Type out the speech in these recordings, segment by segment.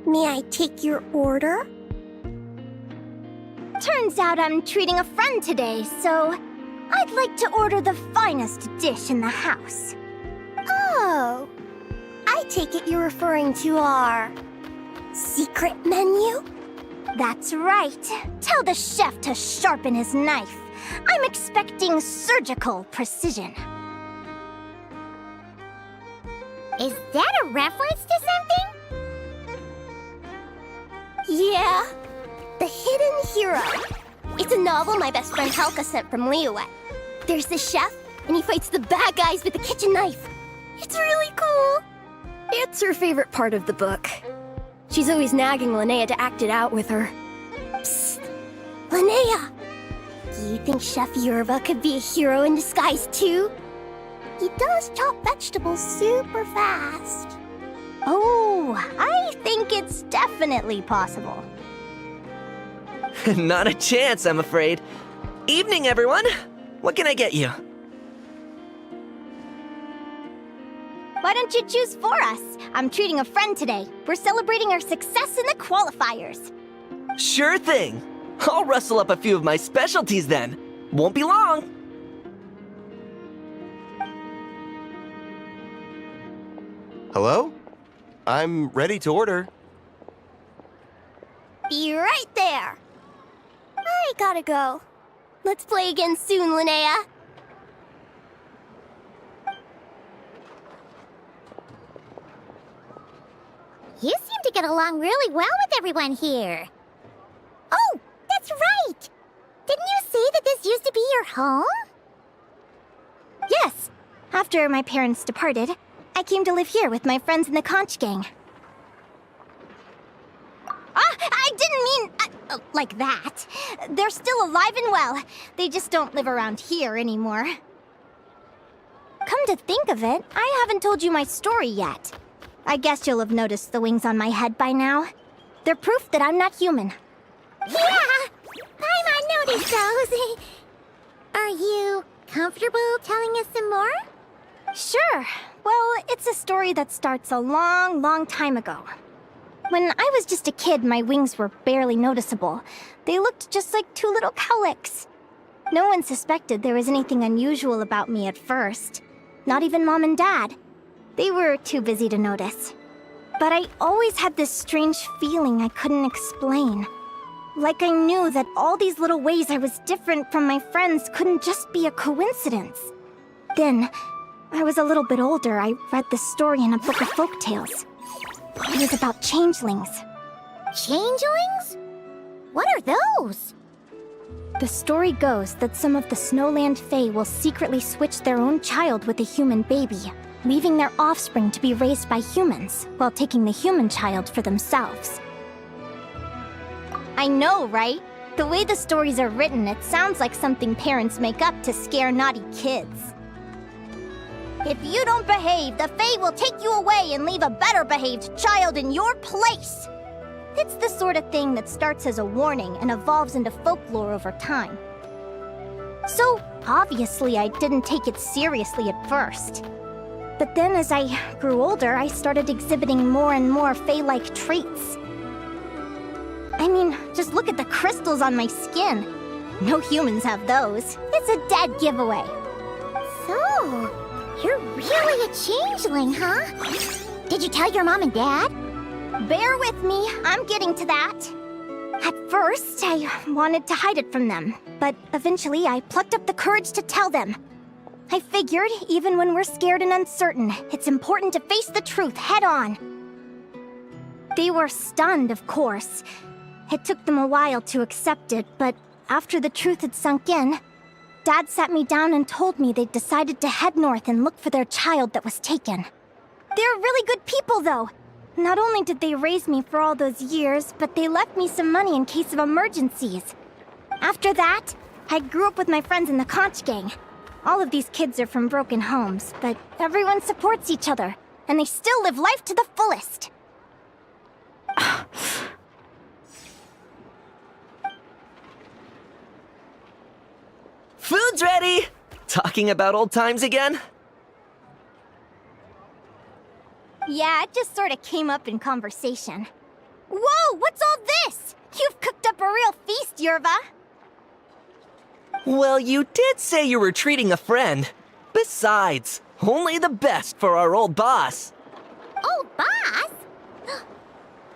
May I take your order? Turns out I'm treating a friend today, so I'd like to order the finest dish in the house. Oh, I take it you're referring to our secret menu? That's right. Tell the chef to sharpen his knife. I'm expecting surgical precision. Is that a reference to something? Yeah, The Hidden Hero. It's a novel my best friend Helka sent from Liyue. There's the chef, and he fights the bad guys with a kitchen knife. It's really cool. It's her favorite part of the book. She's always nagging Linnea to act it out with her. Psst! Linnea! Do you think Chef Yerba could be a hero in disguise too? He does chop vegetables super fast. Oh, I think it's definitely possible. Not a chance, I'm afraid. Evening, everyone. What can I get you? Why don't you choose for us? I'm treating a friend today. We're celebrating our success in the qualifiers. Sure thing. I'll rustle up a few of my specialties then. Won't be long. Hello? I'm ready to order. Be right there. I gotta go. Let's play again soon, Linnea. You seem to get along really well with everyone here. Oh, that's right! Didn't you say that this used to be your home? Yes. After my parents departed, I came to live here with my friends in the conch gang. I didn't mean like that. They're still alive and well. They just don't live around here anymore. Come to think of it, I haven't told you my story yet. I guess you'll have noticed the wings on my head by now. They're proof that I'm not human. Yeah! I noticed those. Are you comfortable telling us some more? Sure. Well, it's a story that starts a long, long time ago. When I was just a kid, my wings were barely noticeable. They looked just like two little cowlicks. No one suspected there was anything unusual about me at first. Not even Mom and Dad. They were too busy to notice. But I always had this strange feeling I couldn't explain. Like I knew that all these little ways I was different from my friends couldn't just be a coincidence. Then, I was a little bit older, I read this story in a book of folktales. It was about changelings. Changelings? What are those? The story goes that some of the Snowland Fae will secretly switch their own child with a human baby, leaving their offspring to be raised by humans, while taking the human child for themselves. I know, right? The way the stories are written, it sounds like something parents make up to scare naughty kids. If you don't behave, the Fae will take you away and leave a better-behaved child in your place. It's the sort of thing that starts as a warning and evolves into folklore over time. So, obviously, I didn't take it seriously at first. But then as I grew older, I started exhibiting more and more Fae-like traits. I mean, just look at the crystals on my skin. No humans have those. It's a dead giveaway. So, you're really a changeling, huh? Did you tell your mom and dad? Bear with me, I'm getting to that. At first, I wanted to hide it from them, but eventually I plucked up the courage to tell them. I figured, even when we're scared and uncertain, it's important to face the truth head on. They were stunned, of course. It took them a while to accept it, but after the truth had sunk in, Dad sat me down and told me they'd decided to head north and look for their child that was taken. They're really good people, though. Not only did they raise me for all those years, but they left me some money in case of emergencies. After that, I grew up with my friends in the conch gang. All of these kids are from broken homes, but everyone supports each other, and they still live life to the fullest. Food's ready! Talking about old times again? Yeah, it just sort of came up in conversation. Whoa, what's all this? You've cooked up a real feast, Yerva. Well, you did say you were treating a friend. Besides, only the best for our old boss. Old boss?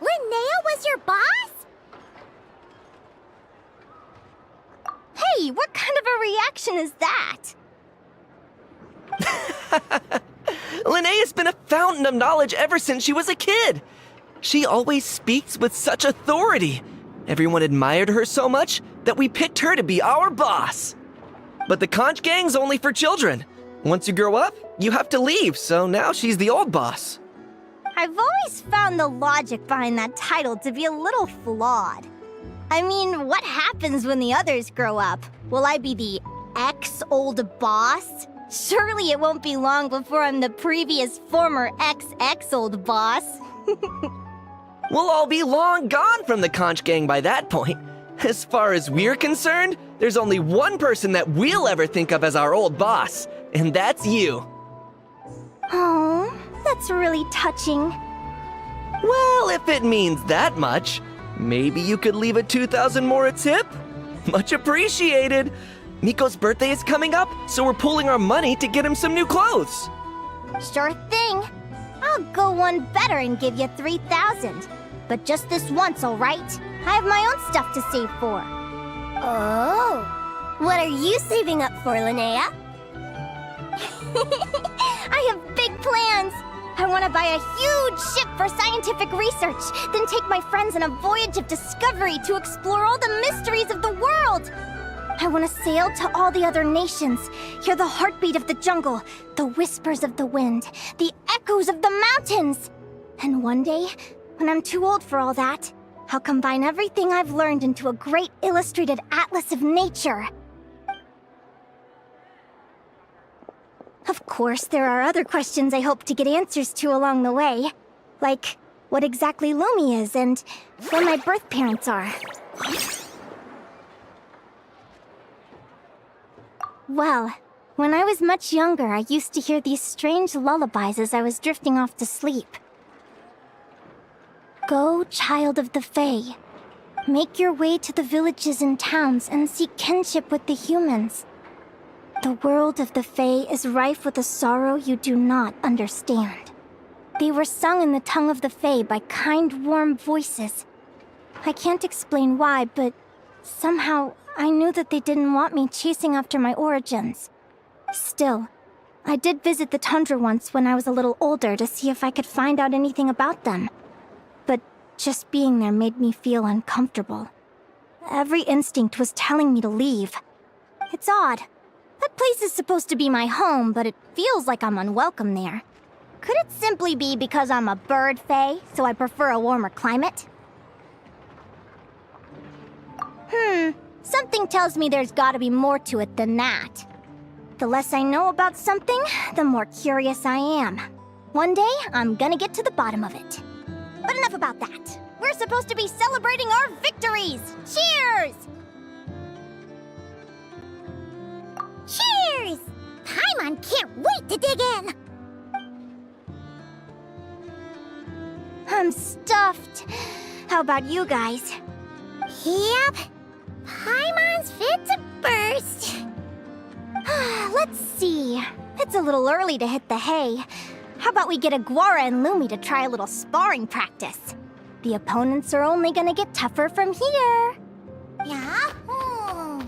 Linnea was your boss? Hey, what kind of a reaction is that? Linnea's been a fountain of knowledge ever since she was a kid. She always speaks with such authority. Everyone admired her so much that we picked her to be our boss. But the conch gang's only for children. Once you grow up, you have to leave, so now she's the old boss. I've always found the logic behind that title to be a little flawed. I mean, what happens when the others grow up? Will I be the ex-old boss? Surely it won't be long before I'm the previous former ex-old boss. We'll all be long gone from the conch gang by that point. As far as we're concerned, there's only one person that we'll ever think of as our old boss, and that's you. Oh, that's really touching. Well, if it means that much, maybe you could leave a 2,000 more a tip? Much appreciated. Miko's birthday is coming up, so we're pooling our money to get him some new clothes. Sure thing. I'll go one better and give you 3,000. But just this once, all right? I have my own stuff to save for. Oh, what are you saving up for, Linnea? I have big plans. I want to buy a huge ship for scientific research, then take my friends on a voyage of discovery to explore all the mysteries of the world. I want to sail to all the other nations, hear the heartbeat of the jungle, the whispers of the wind, the echoes of the mountains. And one day, when I'm too old for all that, I'll combine everything I've learned into a great illustrated atlas of nature. Of course, there are other questions I hope to get answers to along the way. Like, what exactly Lumi is and where my birth parents are. Well, when I was much younger, I used to hear these strange lullabies as I was drifting off to sleep. Go, child of the Fae. Make your way to the villages and towns and seek kinship with the humans. The world of the Fae is rife with a sorrow you do not understand. They were sung in the tongue of the Fae by kind, warm voices. I can't explain why, but somehow I knew that they didn't want me chasing after my origins. Still, I did visit the tundra once when I was a little older to see if I could find out anything about them. But just being there made me feel uncomfortable. Every instinct was telling me to leave. It's odd. That place is supposed to be my home, but it feels like I'm unwelcome there. Could it simply be because I'm a bird fae, so I prefer a warmer climate? Something tells me there's gotta be more to it than that. The less I know about something, the more curious I am. One day, I'm gonna get to the bottom of it. But enough about that. We're supposed to be celebrating our victories! Cheers! Cheers! Paimon can't wait to dig in! I'm stuffed. How about you guys? Yep. Paimon's fit to burst. Let's see. It's a little early to hit the hay. How about we get Aguara and Lumi to try a little sparring practice? The opponents are only gonna get tougher from here. Yahoo!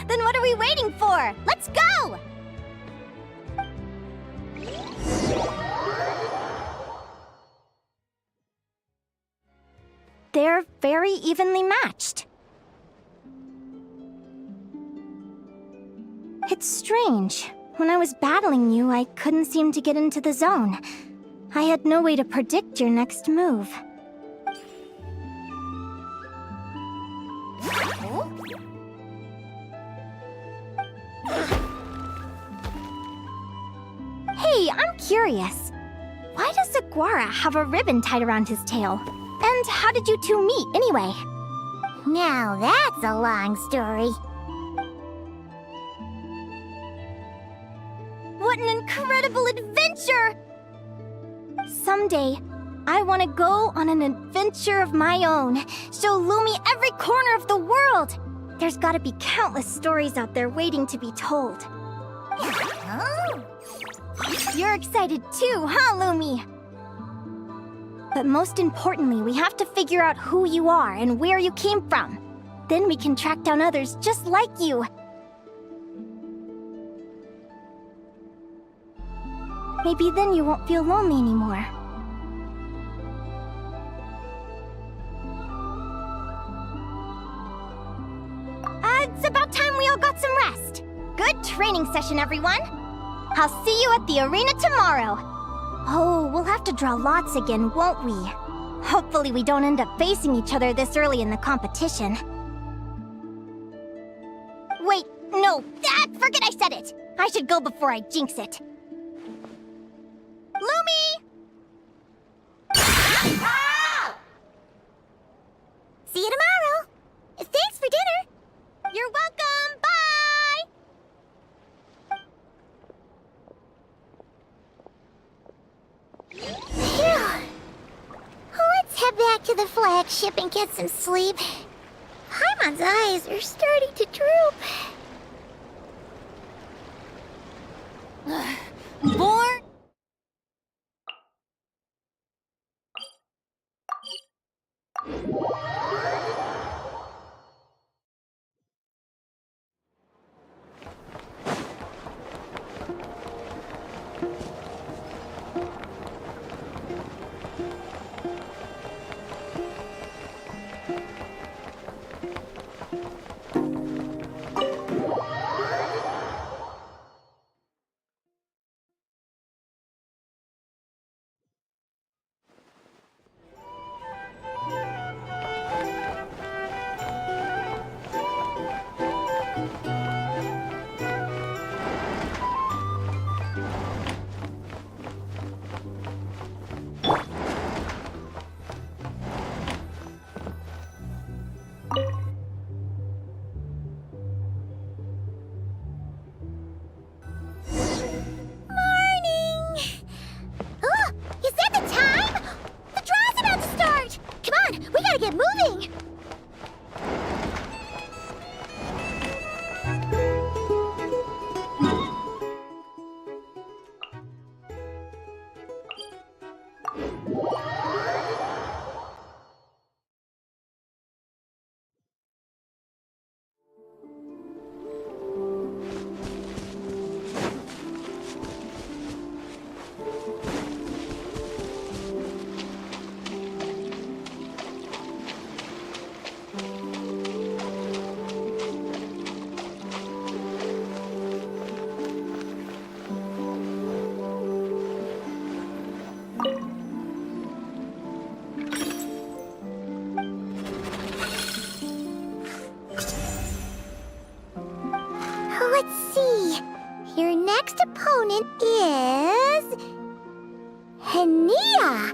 Then what are we waiting for? Let's go! They're very evenly matched. It's strange. When I was battling you, I couldn't seem to get into the zone. I had no way to predict your next move. Hey, I'm curious. Why does Aguara have a ribbon tied around his tail? And how did you two meet, anyway? Now that's a long story. What an incredible adventure! Someday, I want to go on an adventure of my own. Show Lumi every corner of the world. There's gotta be countless stories out there waiting to be told. Oh. You're excited too, huh, Lumi? But most importantly, we have to figure out who you are and where you came from. Then we can track down others just like you. Maybe then you won't feel lonely anymore. It's about time we all got some rest. Good training session, everyone. I'll see you at the arena tomorrow. Oh, we'll have to draw lots again, won't we? Hopefully we don't end up facing each other this early in the competition. Wait, no, forget I said it. I should go before I jinx it. Lumi! See you tomorrow. Thanks for dinner. You're welcome, bye! Phew. Let's head back to the flagship and get some sleep. Paimon's eyes are starting to droop. Born? Get moving! Let's see. Your next opponent is... Hania!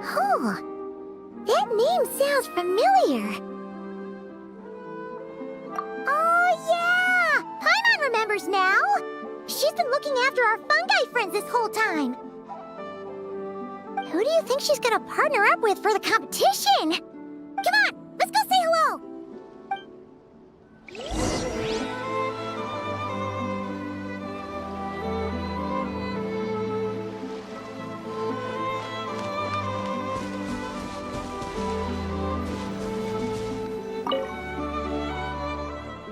Oh, that name sounds familiar. Oh, yeah! Paimon remembers now! She's been looking after our fungi friends this whole time. Who do you think she's gonna partner up with for the competition? Come on, let's go say hello!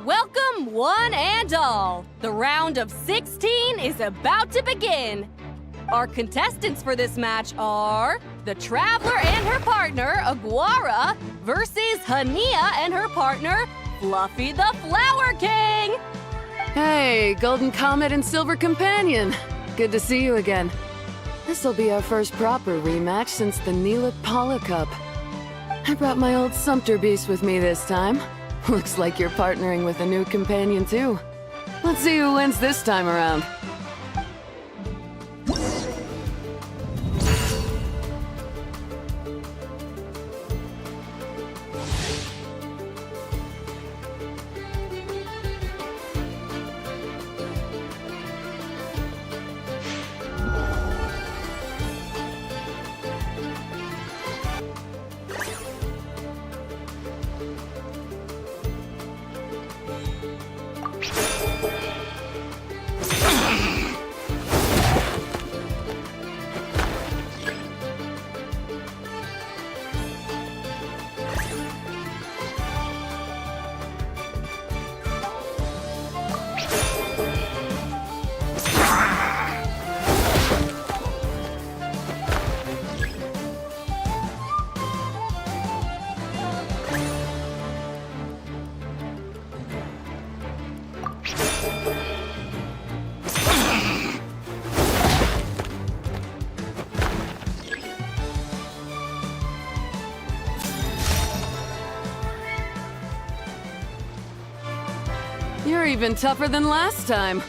Welcome, one and all. The round of 16 is about to begin. Our contestants for this match are the Traveler and her partner, Aguara, versus Hania and her partner, Fluffy the Flower King. Hey, Golden Comet and Silver Companion. Good to see you again. This'll be our first proper rematch since the Neela Paula Cup. I brought my old Sumpter Beast with me this time. Looks like you're partnering with a new companion too. Let's see who wins this time around. You're even tougher than last time.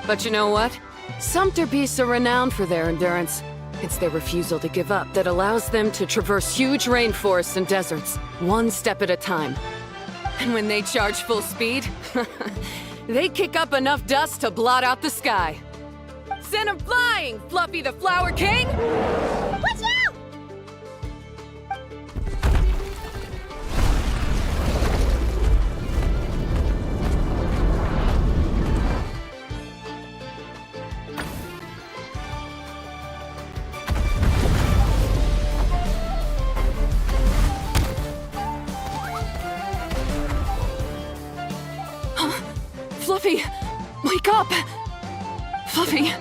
But you know what? Sumpter beasts are renowned for their endurance. It's their refusal to give up that allows them to traverse huge rainforests and deserts, one step at a time. And when they charge full speed, they kick up enough dust to blot out the sky. Send 'em flying, Fluffy the Flower King! Watch out! Fluffy! Wake up! Fluffy!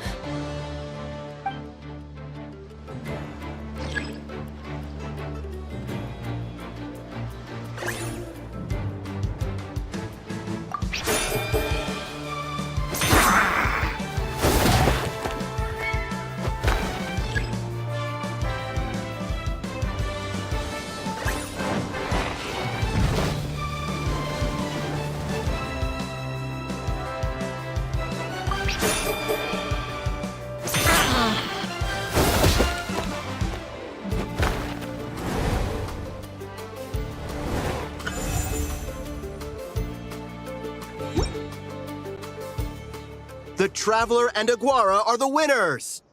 The Traveler and Aguara are the winners!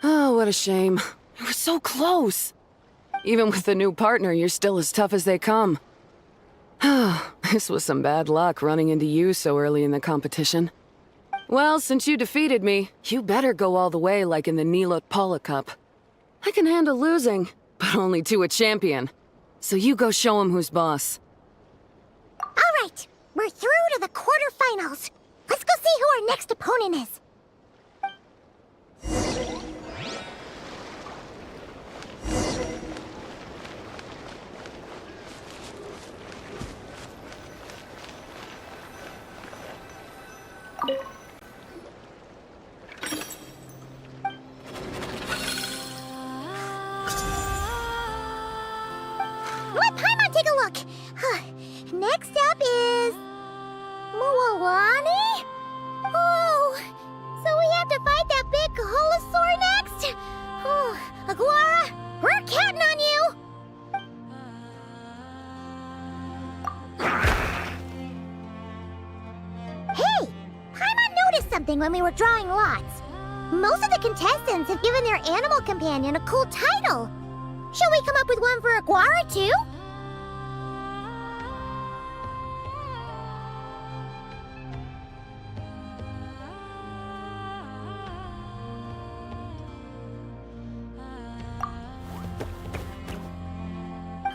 Oh, what a shame. You were so close. Even with the new partner, you're still as tough as they come. This was some bad luck running into you so early in the competition. Well, since you defeated me, you better go all the way like in the Neelot Paula Cup. I can handle losing, but only to a champion. So you go show him who's boss. All right, we're through to the quarterfinals. Let's go see who our next opponent is. Let Paimon take a look. Next up is Mualani? Oh, so we have to fight that big Holosaur next? Oh, Aguara, we're counting on you! Hey, Paimon noticed something when we were drawing lots. Most of the contestants have given their animal companion a cool title. Shall we come up with one for Aguara, too?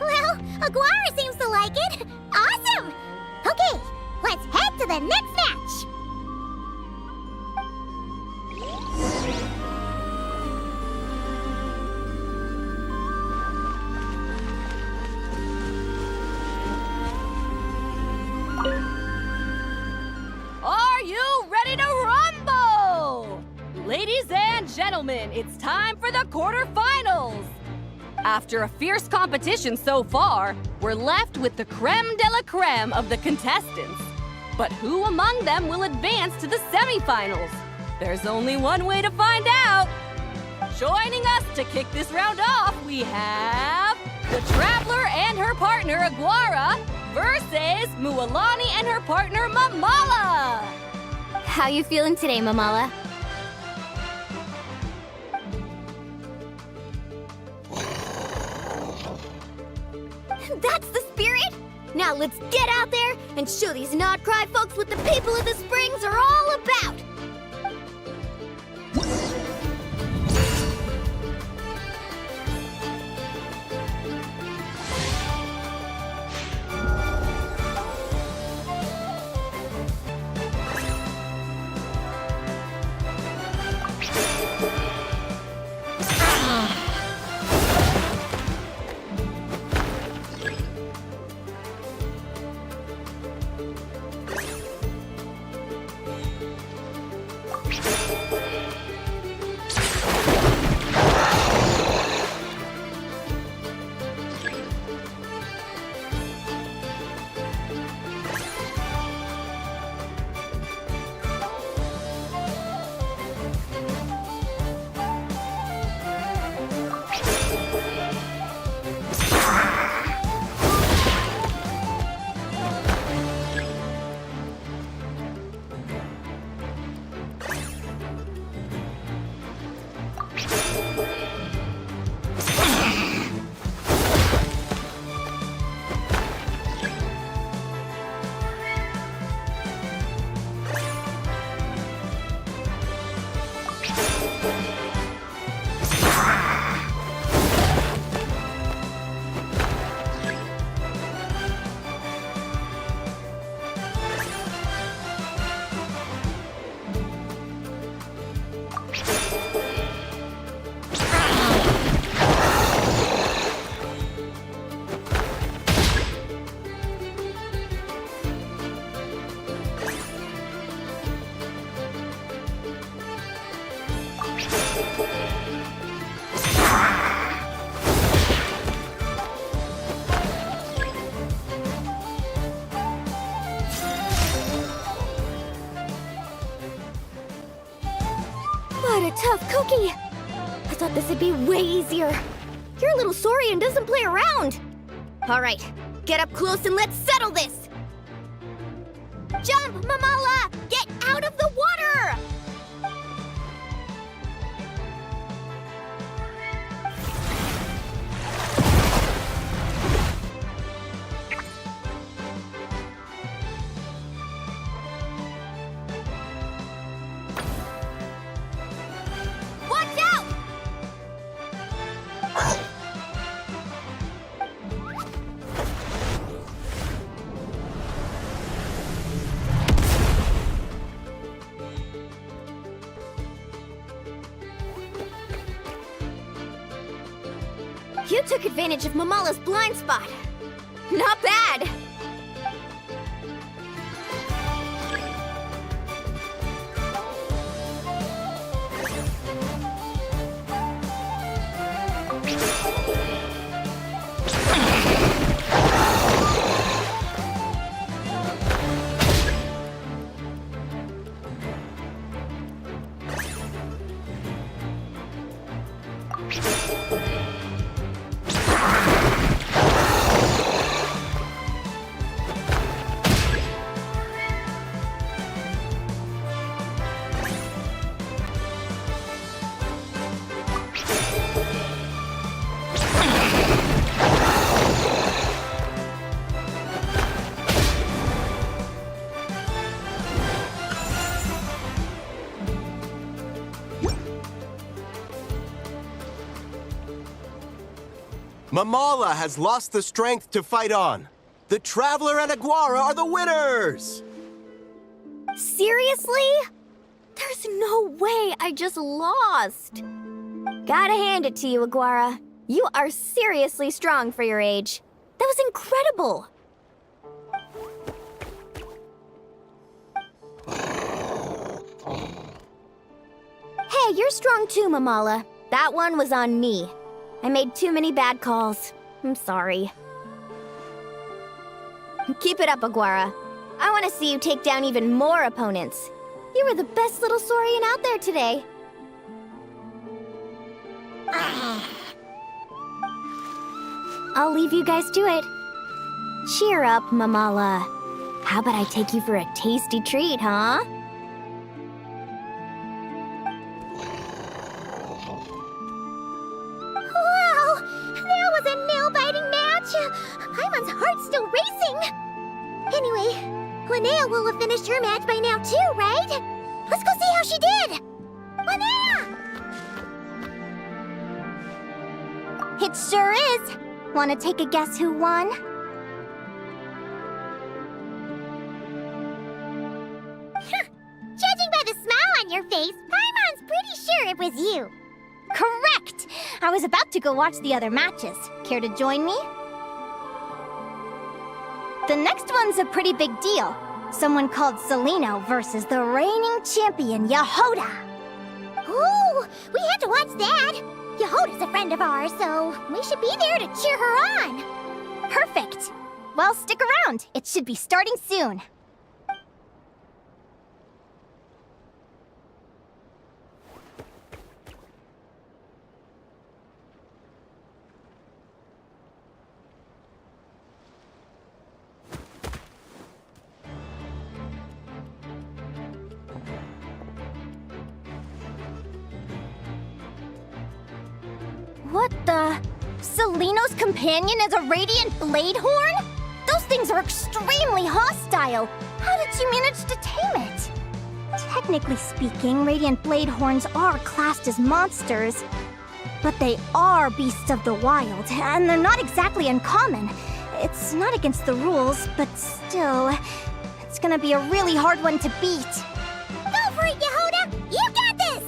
Well, Aguara seems to like it. Awesome! Okay, let's head to the next match. Are you ready to rumble? Ladies and gentlemen, it's time for the quarterfinals. After a fierce competition so far, we're left with the creme de la creme of the contestants. But who among them will advance to the semifinals? There's only one way to find out. Joining us to kick this round off, we have the Traveler and her partner Aguara versus Mualani and her partner Mamala. How you feeling today, Mamala? That's the spirit! Now let's get out there and show these not-cry folks what the people of the Springs are all about! tough cookie. I thought this would be way easier. Your little Saurian doesn't play around. All right, get up close and let's settle this. Jump, Mamala! Get out of the water! Watch out! You took advantage of Mamala's blind spot. Not bad. Mamala has lost the strength to fight on. The Traveler and Aguara are the winners! Seriously? There's no way I just lost. Gotta hand it to you, Aguara. You are seriously strong for your age. That was incredible. Hey, you're strong too, Mamala. That one was on me. I made too many bad calls. I'm sorry. Keep it up, Aguara. I want to see you take down even more opponents. You were the best little Saurian out there today. I'll leave you guys to it. Cheer up, Mamala. How about I take you for a tasty treat, huh? Wow! That was a nail-biting match! Paimon's heart's still racing! Anyway, Linnea will have finished her match by now too, right? Let's go see how she did! Linnea! It sure is. Want to take a guess who won? Judging by the smile on your face, Paimon's pretty sure it was you. Correct! I was about to go watch the other matches. Care to join me? The next one's a pretty big deal. Someone called Celino versus the reigning champion, Yehoda. Ooh, we have to watch that. Yehoda's a friend of ours, so we should be there to cheer her on. Perfect! Well, stick around. It should be starting soon. What the? Celino's companion is a radiant blade horn? Those things are extremely hostile. How did you manage to tame it? Technically speaking, radiant blade horns are classed as monsters. But they are beasts of the wild, and they're not exactly uncommon. It's not against the rules, but still, it's gonna be a really hard one to beat. Go for it, Yehoda! You got this!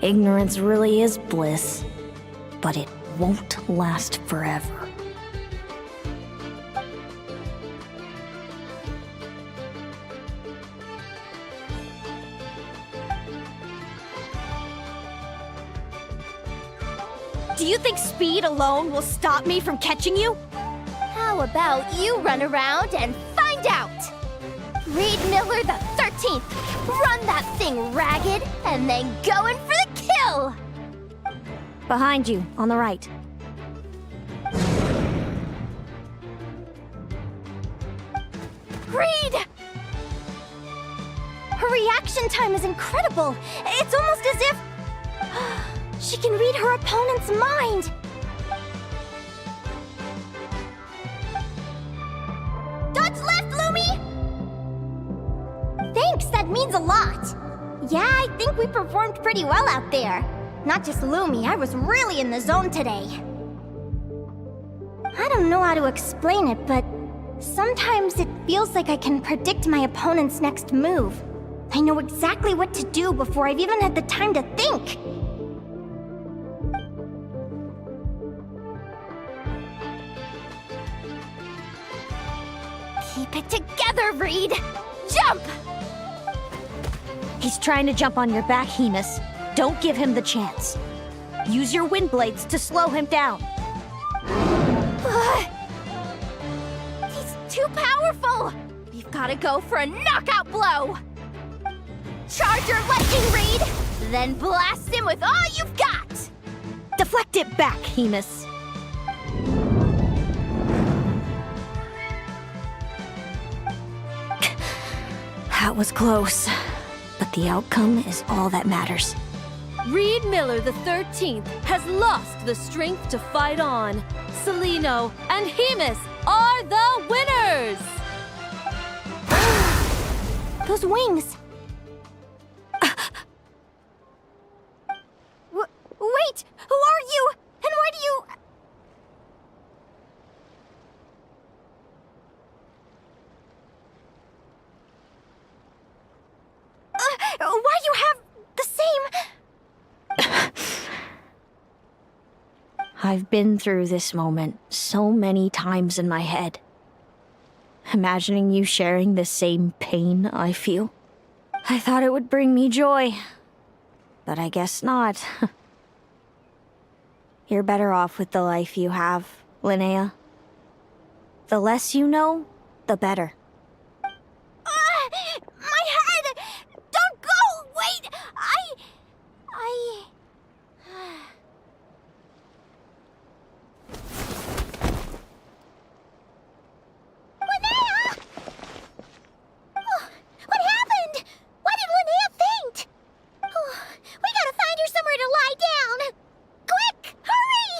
Ignorance really is bliss, but it won't last forever. Do you think speed alone will stop me from catching you? How about you run around and find out? Reed Miller, the 13th! Run that thing ragged, and then go in for the kill! Behind you, on the right. Reed! Her reaction time is incredible. It's almost as if she can read her opponent's mind. Dodge left, Lumi! Thanks, that means a lot. Yeah, I think we performed pretty well out there. Not just Lumi, I was really in the zone today. I don't know how to explain it, but sometimes it feels like I can predict my opponent's next move. I know exactly what to do before I've even had the time to think. Keep it together, Reed! Jump! He's trying to jump on your back, Hemus. Don't give him the chance. Use your wind blades to slow him down. He's too powerful! We've gotta go for a knockout blow! Charge your lightning, Reed! Then blast him with all you've got! Deflect it back, Hemus. That was close, but the outcome is all that matters. Reed Miller the 13th has lost the strength to fight on. Celino and Hemus are the winners! Those wings! Wait! Who are you? And why do you... why do you have the same... I've been through this moment so many times in my head. Imagining you sharing the same pain I feel. I thought it would bring me joy, but I guess not. You're better off with the life you have, Linnea. The less you know, the better. My head! Don't go! Wait! Linnea! Oh, what happened? Why did Linnea faint? Oh, we gotta find her somewhere to lie down. Quick, hurry!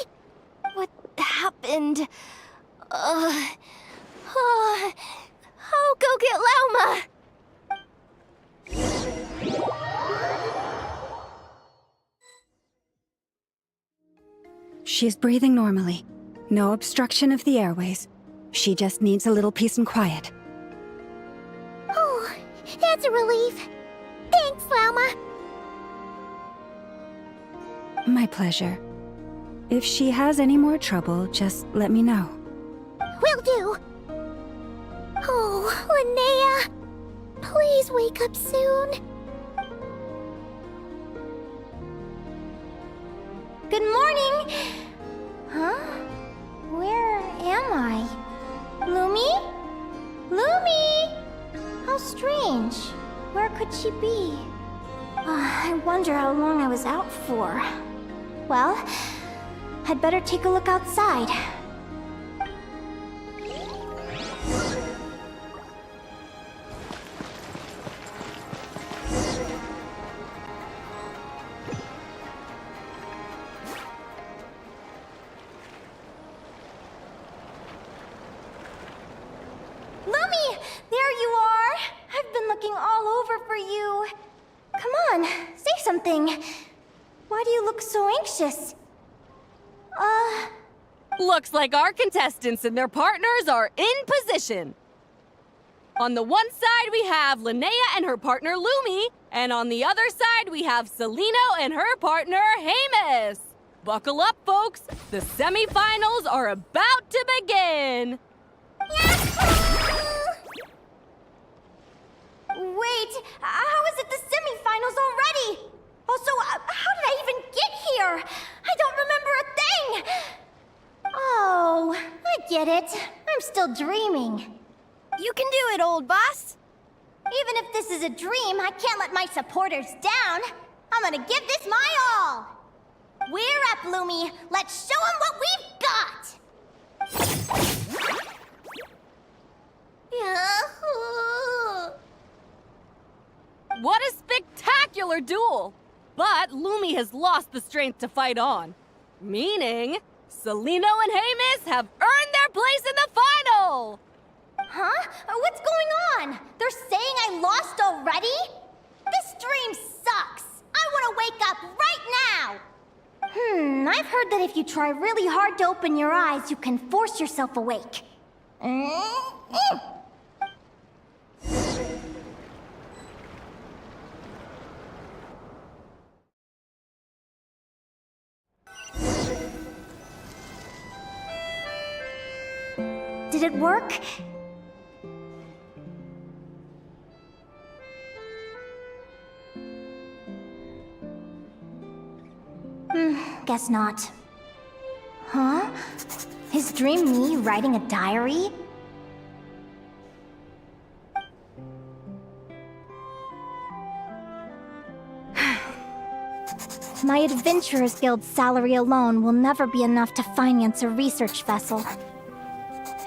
What happened? I'll go get Lauma! She's breathing normally. No obstruction of the airways. She just needs a little peace and quiet. Oh, that's a relief. Thanks, Lauma. My pleasure. If she has any more trouble, just let me know. Will do. Oh, Linnea. Please wake up soon. Good morning! Huh? Where am I? Lumi? Lumi! How strange. Where could she be? I wonder how long I was out for. Well, I'd better take a look outside. Lumi! There you are! I've been looking all over for you. Come on, say something. Why do you look so anxious? Looks like our contestants and their partners are in position. On the one side, we have Linnea and her partner Lumi, and on the other side, we have Celino and her partner Hemus. Buckle up, folks. The semifinals are about to begin. Wait, how is it the semifinals already? Also, how did I even get here? I don't remember a thing! Oh, I get it. I'm still dreaming. You can do it, old boss! Even if this is a dream, I can't let my supporters down. I'm gonna give this my all. We're up, Lumi. Let's show them what we've got. Yahoo! What a spectacular duel! But Lumi has lost the strength to fight on. Meaning, Celino and Hamis have earned their place in the final! Huh? What's going on? They're saying I lost already? This dream sucks. I want to wake up right now. I've heard that if you try really hard to open your eyes, you can force yourself awake. Did it work? Guess not. Huh? Is Dream me writing a diary? My Adventurers Guild salary alone will never be enough to finance a research vessel.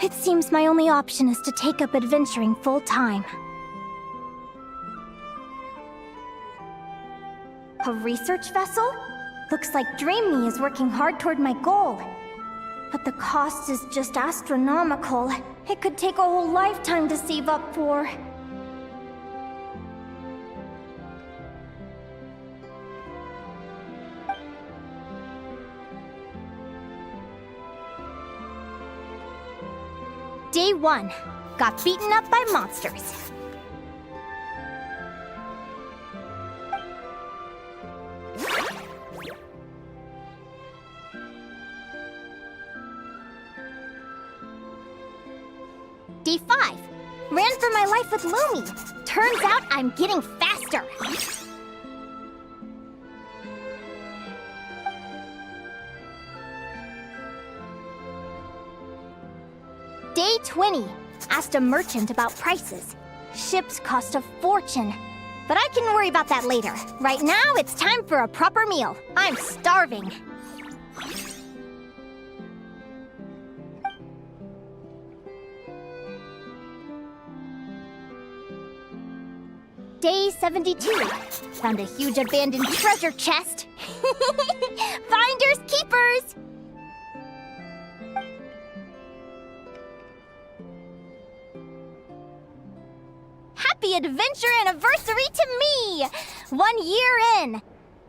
It seems my only option is to take up adventuring full-time. A research vessel? Looks like Dream Me is working hard toward my goal. But the cost is just astronomical. It could take a whole lifetime to save up for. Day 1. Got beaten up by monsters. Day 5. Ran for my life with Lumi. Turns out I'm getting faster. Day 20. Asked a merchant about prices. Ships cost a fortune. But I can worry about that later. Right now, it's time for a proper meal. I'm starving. Day 72. Found a huge abandoned treasure chest. Finders keepers! Happy adventure anniversary to me! 1 year in!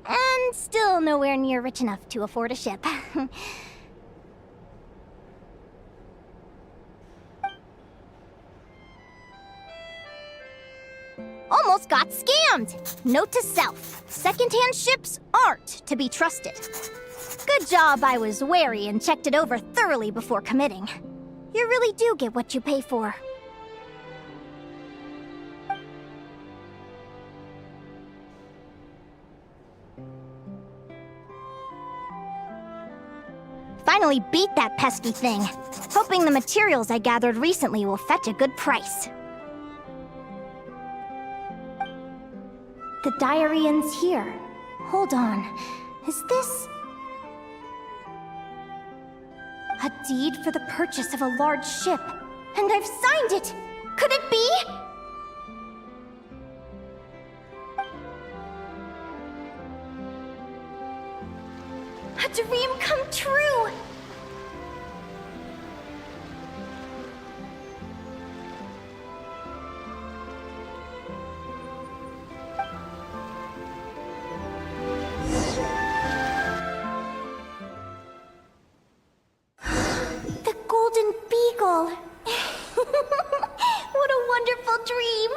And still nowhere near rich enough to afford a ship. Almost got scammed! Note to self, secondhand ships aren't to be trusted. Good job I was wary and checked it over thoroughly before committing. You really do get what you pay for. Finally beat that pesky thing. Hoping the materials I gathered recently will fetch a good price. The diary ends here. Hold on. Is this... a deed for the purchase of a large ship? And I've signed it! Could it be? A dream come true! The Golden Beagle! What a wonderful dream!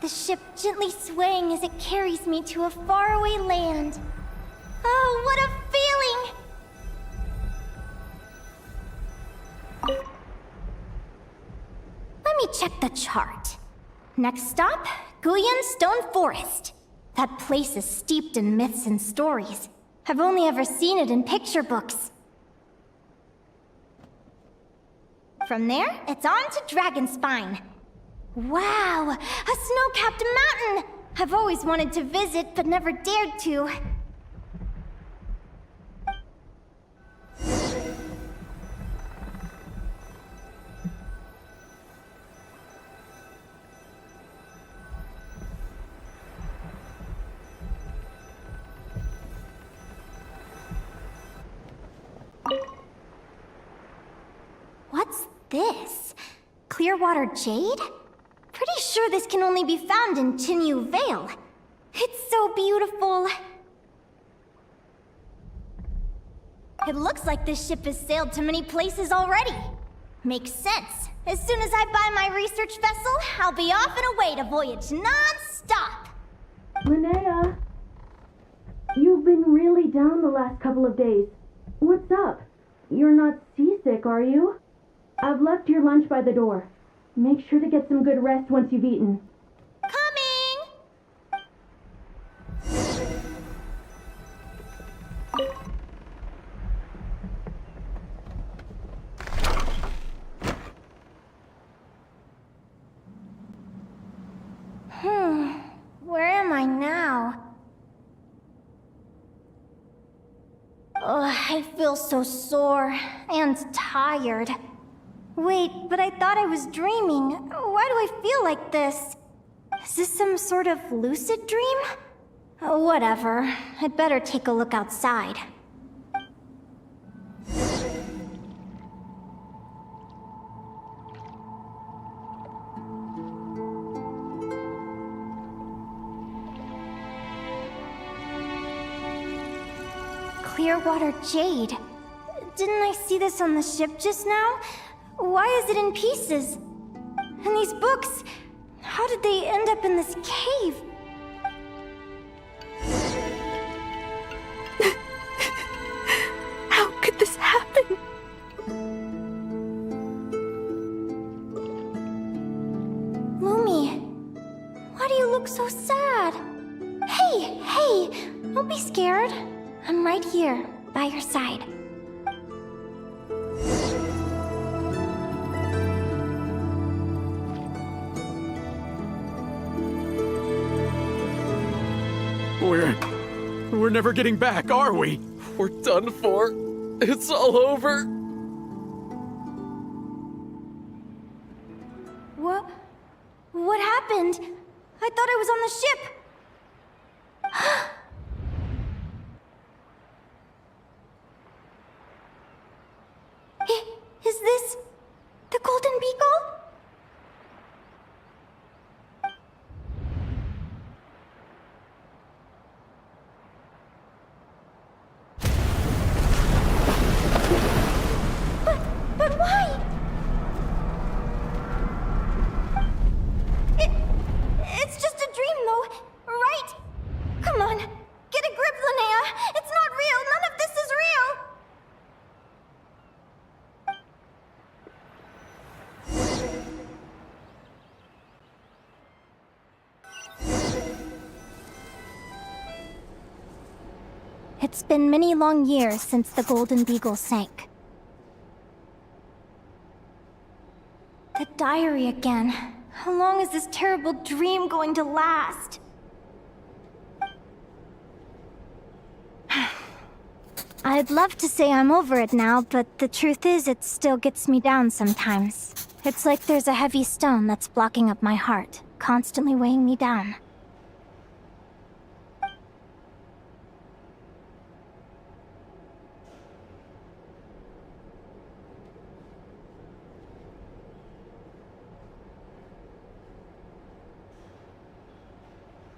The ship gently swaying as it carries me to a faraway land. Oh, what a feeling! Let me check the chart. Next stop, Guyan Stone Forest. That place is steeped in myths and stories. I've only ever seen it in picture books. From there, it's on to Dragonspine. Wow, a snow-capped mountain! I've always wanted to visit, but never dared to. What's this? Clearwater jade? Pretty sure this can only be found in Tinyu Vale. It's so beautiful. It looks like this ship has sailed to many places already. Makes sense. As soon as I buy my research vessel, I'll be off and away to voyage non-stop. Linnea, you've been really down the last couple of days. What's up? You're not seasick, are you? I've left your lunch by the door. Make sure to get some good rest once you've eaten. Coming! Where am I now? Ugh, I feel so sore and tired. Wait, but I thought I was dreaming. Why do I feel like this? Is this some sort of lucid dream? Whatever. I'd better take a look outside. Clearwater jade. Didn't I see this on the ship just now? Why is it in pieces? And these books, how did they end up in this cave? How could this happen? Lumi, why do you look so sad? Hey, don't be scared. I'm right here, by your side. We're never getting back, are we? We're done for. It's all over. What happened? I thought I was on the ship. Is this the Golden Beagle? But why? It's just a dream, though, right? Come on, get a grip, Linnea. It's not real. None of this is real. It's been many long years since the Golden Beagle sank. The diary again. How long is this terrible dream going to last? I'd love to say I'm over it now, but the truth is it still gets me down sometimes. It's like there's a heavy stone that's blocking up my heart, constantly weighing me down.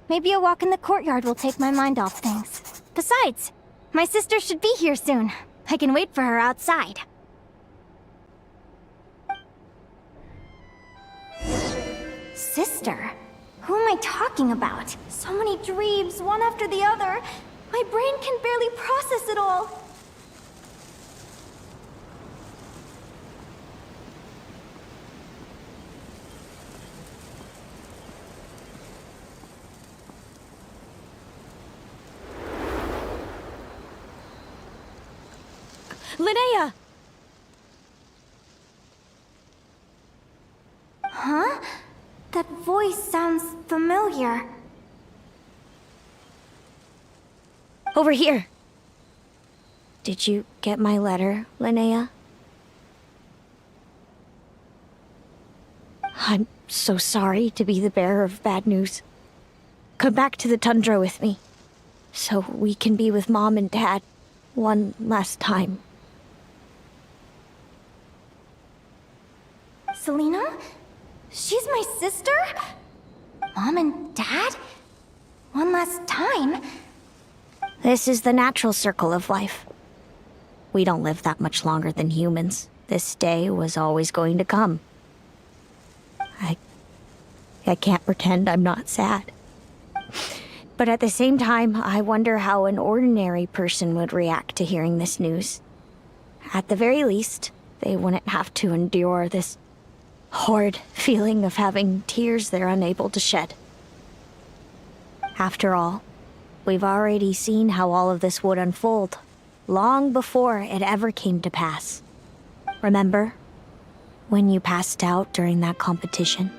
Maybe a walk in the courtyard will take my mind off things. Besides, my sister should be here soon. I can wait for her outside. Sister? Who am I talking about? So many dreams, one after the other. My brain can barely process it all. Linnea! Huh? That voice sounds familiar. Over here. Did you get my letter, Linnea? I'm so sorry to be the bearer of bad news. Come back to the tundra with me, so we can be with Mom and Dad one last time. Selena? She's my sister? Mom and Dad? One last time? This is the natural circle of life. We don't live that much longer than humans. This day was always going to come. I can't pretend I'm not sad. But at the same time, I wonder how an ordinary person would react to hearing this news. At the very least, they wouldn't have to endure this horrid feeling of having tears they're unable to shed. After all, we've already seen how all of this would unfold, long before it ever came to pass. Remember, when you passed out during that competition?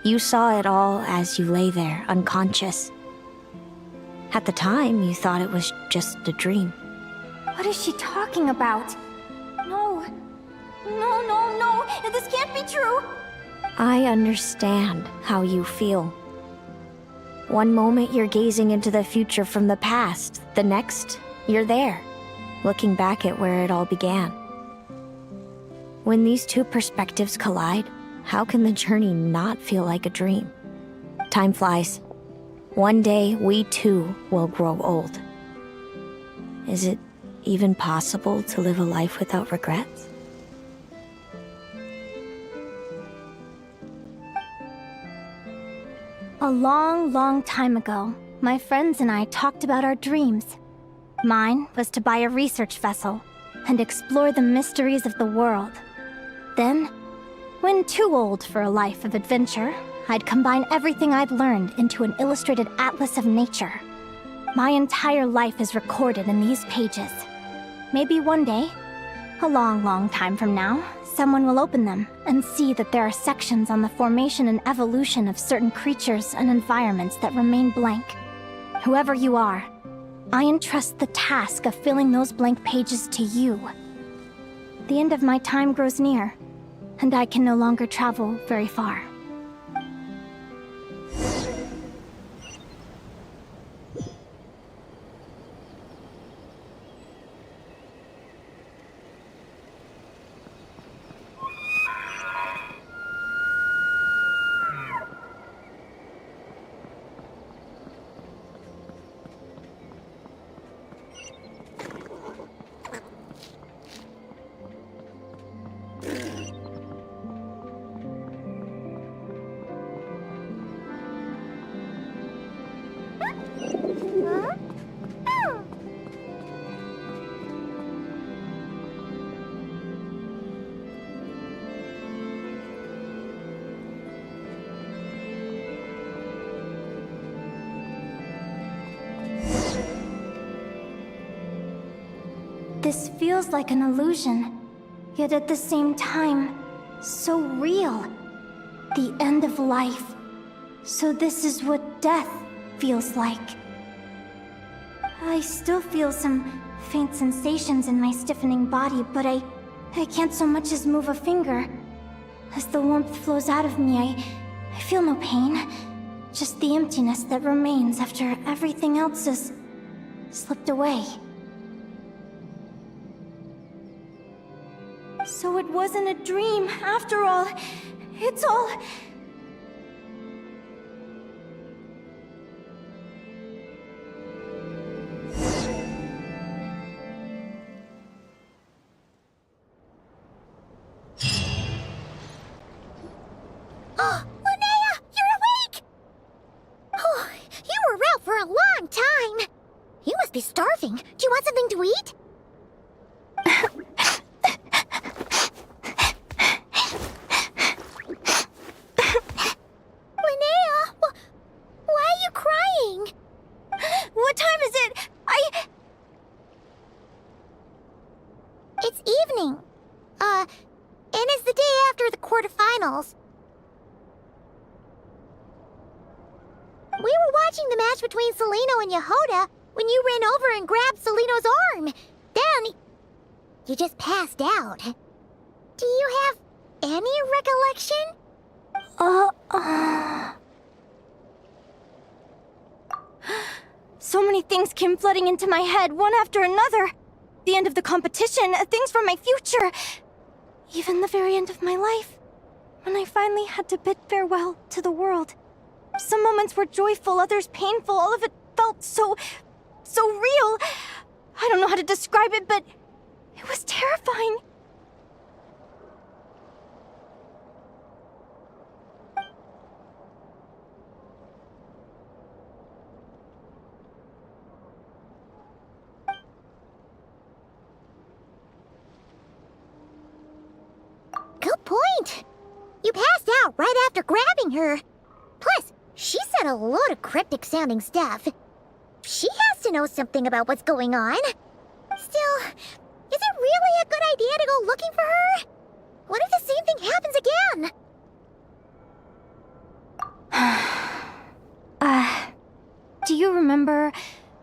You saw it all as you lay there, unconscious. At the time, you thought it was just a dream. What is she talking about? No. No. This can't be true. I understand how you feel. One moment you're gazing into the future from the past, the next, you're there, looking back at where it all began. When these two perspectives collide, how can the journey not feel like a dream? Time flies. One day, we too will grow old. Is it even possible to live a life without regrets? A long time ago, my friends and I talked about our dreams. Mine was to buy a research vessel and explore the mysteries of the world. Then, when too old for a life of adventure, I'd combine everything I'd learned into an illustrated atlas of nature. My entire life is recorded in these pages. Maybe one day, a long time from now, someone will open them and see that there are sections on the formation and evolution of certain creatures and environments that remain blank. Whoever you are, I entrust the task of filling those blank pages to you. The end of my time grows near, and I can no longer travel very far. This feels like an illusion, yet at the same time, so real. The end of life. So this is what death feels like. I still feel some faint sensations in my stiffening body, but I can't so much as move a finger. As the warmth flows out of me, I feel no pain. Just the emptiness that remains after everything else has slipped away. So it wasn't a dream, after all. It's all... Oh, Linnea, you're awake! Oh, you were out for a long time. You must be starving. Do you want something to eat? Linnea, why are you crying? What time is it? It's evening. And it's the day after the quarterfinals. watching the match between Celino and Yehoda when you ran over and grabbed Celino's arm. Then, you just passed out. Do you have any recollection? So many things came flooding into my head, one after another. The end of the competition, things from my future. Even the very end of my life. When I finally had to bid farewell to the world. Some moments were joyful, others painful. All of it felt so real. I don't know how to describe it, but it was terrifying. Good point. You passed out right after grabbing her. Plus, she said a load of cryptic-sounding stuff. She has to know something about what's going on. Still, is it really a good idea to go looking for her? What if the same thing happens again? Do you remember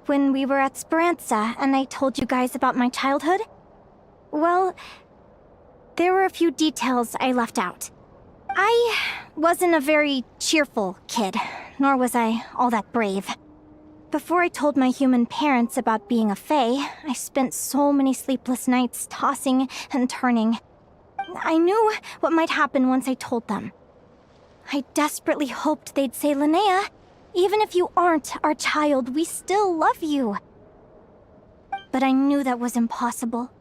when we were at Speranza and I told you guys about my childhood? Well, there were a few details I left out. I wasn't a very cheerful kid, nor was I all that brave. Before I told my human parents about being a fae, I spent so many sleepless nights tossing and turning. I knew what might happen once I told them. I desperately hoped they'd say, Linnea, even if you aren't our child, we still love you. But I knew that was impossible.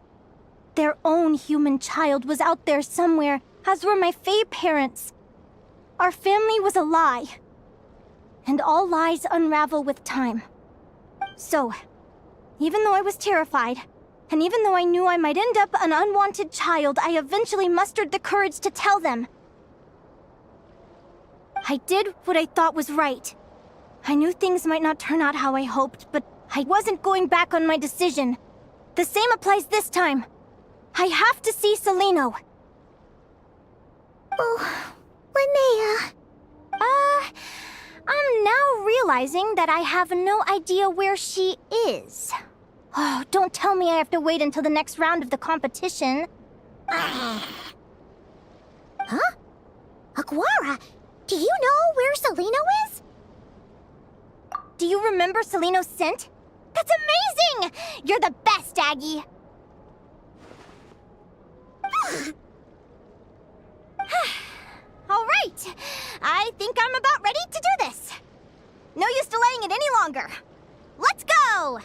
Their own human child was out there somewhere, as were my fae parents. Our family was a lie. And all lies unravel with time. So, even though I was terrified, and even though I knew I might end up an unwanted child, I eventually mustered the courage to tell them. I did what I thought was right. I knew things might not turn out how I hoped, but I wasn't going back on my decision. The same applies this time. I have to see Celino. Oh, Linnea. I'm now realizing that I have no idea where she is. Oh, don't tell me I have to wait until the next round of the competition. Huh? Aguara, do you know where Celino is? Do you remember Celino's scent? That's amazing! You're the best, Aggie! All right, I think I'm about ready to do this. No use delaying it any longer. Let's go!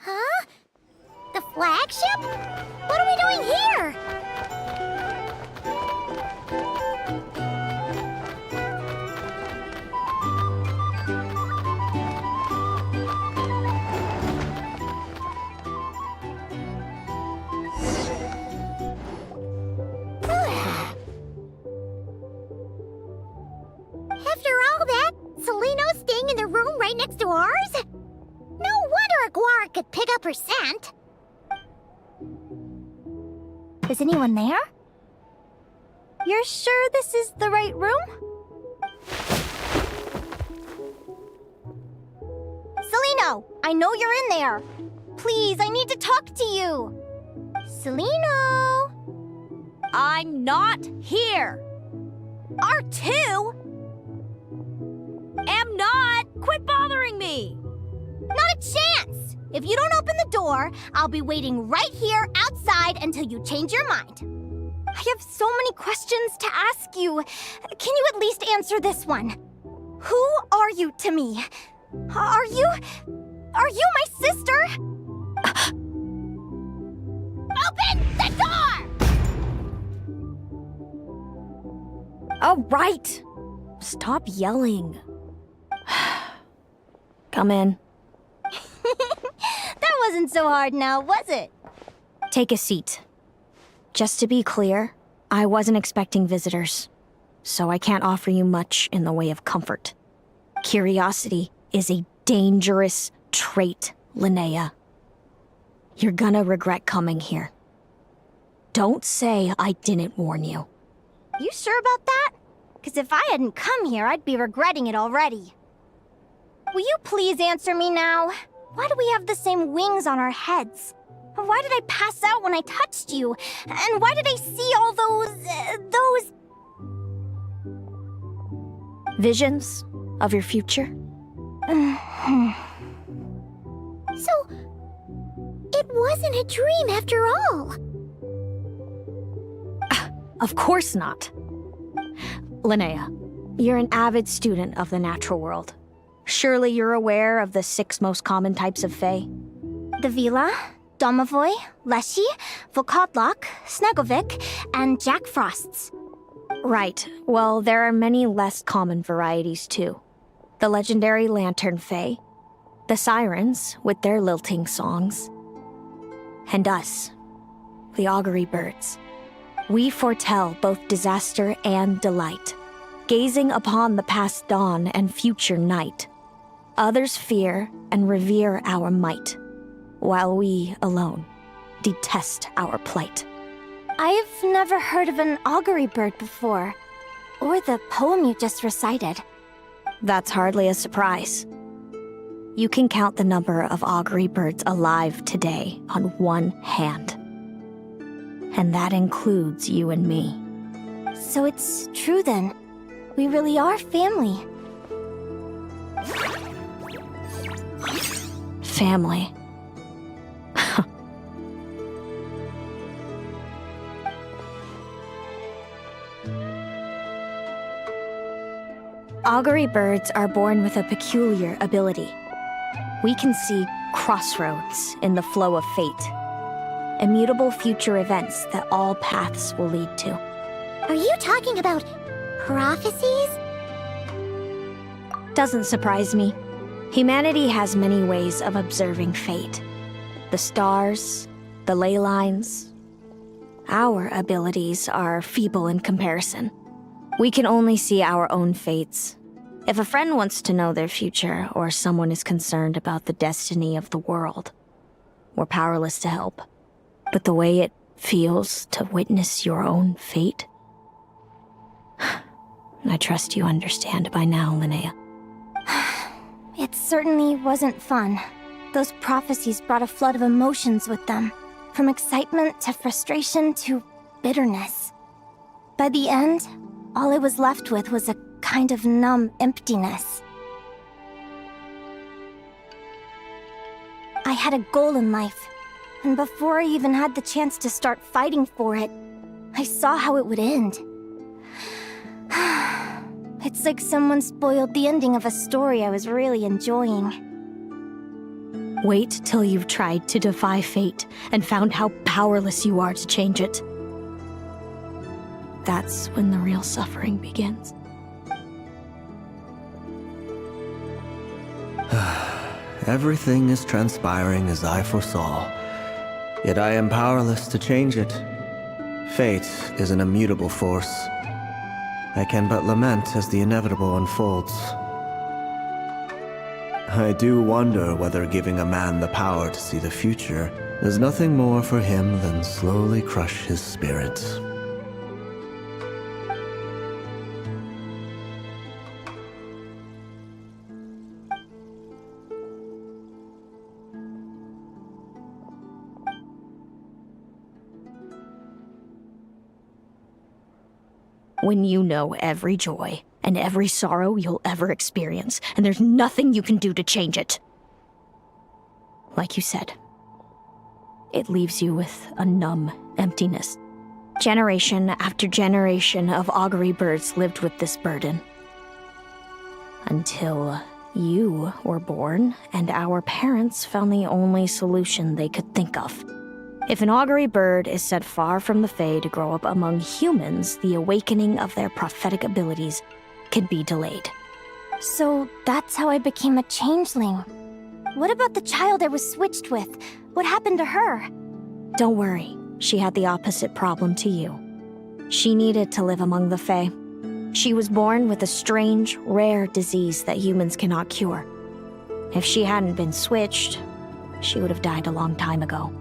Huh? The flagship? What are we doing here? After all that, Celino's staying in the room right next to ours? No wonder Aguara could pick up her scent. Is anyone there? You're sure this is the right room? Celino, I know you're in there. Please, I need to talk to you. Celino? I'm not here. R2? Am not. Quit bothering me. Not a chance. once. If you don't open the door, I'll be waiting right here outside until you change your mind. I have so many questions to ask you. Can you at least answer this one? Who are you to me? Are you my sister? Open the door! All right. Stop yelling. Come in. That wasn't so hard now, was it? Take a seat. Just to be clear, I wasn't expecting visitors, so I can't offer you much in the way of comfort. Curiosity is a dangerous trait, Linnea. You're gonna regret coming here. Don't say I didn't warn you. You sure about that? Because if I hadn't come here, I'd be regretting it already. Will you please answer me now? Why do we have the same wings on our heads? Why did I pass out when I touched you? And why did I see all those... Visions of your future? So, it wasn't a dream after all. Of course not. Linnea, you're an avid student of the natural world. Surely you're aware of the 6 most common types of Fae? The Vila, Domovoy, Leshy, Volkodlok, Snegovic, and Jack Frosts. Right. Well, there are many less common varieties, too. The legendary Lantern Fae, the Sirens with their lilting songs, and us, the Augury Birds. We foretell both disaster and delight, gazing upon the past dawn and future night. Others fear and revere our might, while we alone detest our plight. I've never heard of an augury bird before, or the poem you just recited. That's hardly a surprise. You can count the number of augury birds alive today on one hand. And that includes you and me. So it's true then. We really are family. Family. Augury birds are born with a peculiar ability. We can see crossroads in the flow of fate. Immutable future events that all paths will lead to. Are you talking about prophecies? Doesn't surprise me. Humanity has many ways of observing fate. The stars, the ley lines. Our abilities are feeble in comparison. We can only see our own fates. If a friend wants to know their future, or someone is concerned about the destiny of the world, we're powerless to help. But the way it feels to witness your own fate, I trust you understand by now, Linnea. It certainly wasn't fun. Those prophecies brought a flood of emotions with them, from excitement to frustration to bitterness. By the end, all I was left with was a kind of numb emptiness. I had a goal in life, and before I even had the chance to start fighting for it, I saw how it would end. It's like someone spoiled the ending of a story I was really enjoying. Wait till you've tried to defy fate and found how powerless you are to change it. That's when the real suffering begins. Everything is transpiring as I foresaw, yet I am powerless to change it. Fate is an immutable force. I can but lament as the inevitable unfolds. I do wonder whether giving a man the power to see the future is nothing more for him than slowly crush his spirit. When you know every joy and every sorrow you'll ever experience, and there's nothing you can do to change it. Like you said, it leaves you with a numb emptiness. Generation after generation of augury birds lived with this burden. Until you were born, and our parents found the only solution they could think of. If an augury bird is set far from the Fae to grow up among humans, the awakening of their prophetic abilities can be delayed. So that's how I became a changeling. What about the child I was switched with? What happened to her? Don't worry, she had the opposite problem to you. She needed to live among the Fae. She was born with a strange, rare disease that humans cannot cure. If she hadn't been switched, she would have died a long time ago.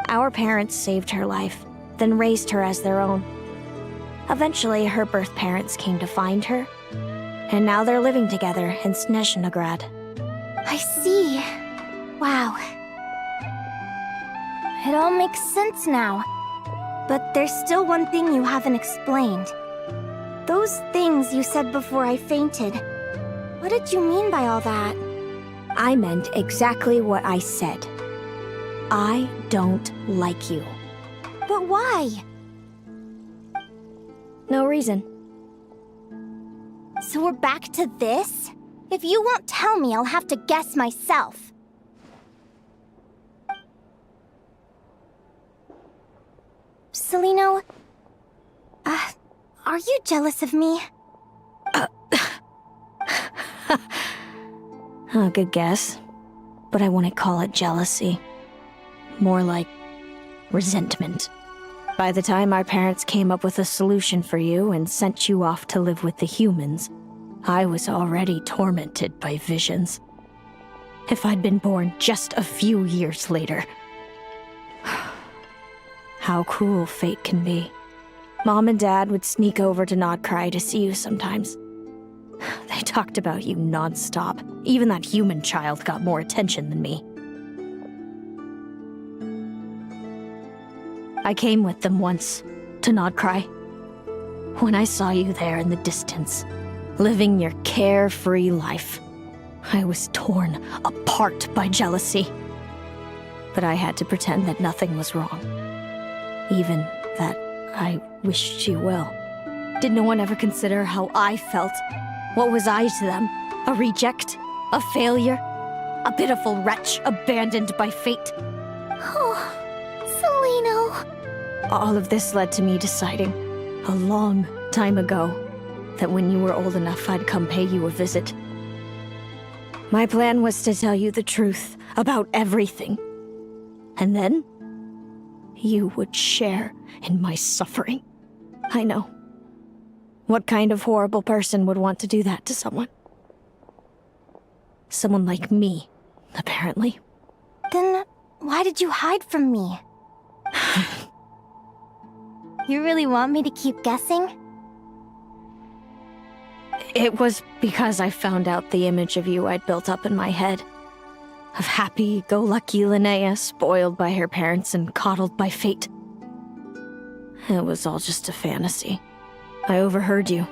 Our parents saved her life, then raised her as their own. Eventually, her birth parents came to find her, and now they're living together in Snezhnograd. I see. Wow. It all makes sense now. But there's still one thing you haven't explained. Those things you said before I fainted. What did you mean by all that? I meant exactly what I said. I don't like you. But why? No reason. So we're back to this? If you won't tell me, I'll have to guess myself. Celino, are you jealous of me? Good guess. But I wouldn't call it jealousy. More like resentment. By the time our parents came up with a solution for you and sent you off to live with the humans, I was already tormented by visions. If I'd been born just a few years later. How cruel fate can be. Mom and Dad would sneak over to Nodcry to see you sometimes. They talked about you nonstop. Even that human child got more attention than me. I came with them once, to Nodcry. When I saw you there in the distance, living your carefree life, I was torn apart by jealousy. But I had to pretend that nothing was wrong. Even that I wished you well. Did no one ever consider how I felt? What was I to them? A reject? A failure? A pitiful wretch abandoned by fate? Oh, Celino. All of this led to me deciding, a long time ago, that when you were old enough, I'd come pay you a visit. My plan was to tell you the truth about everything. And then, you would share in my suffering. I know. What kind of horrible person would want to do that to someone? Someone like me, apparently. Then why did you hide from me? You really want me to keep guessing? It was because I found out the image of you I'd built up in my head. Of happy-go-lucky Linnea, spoiled by her parents and coddled by fate. It was all just a fantasy. I overheard you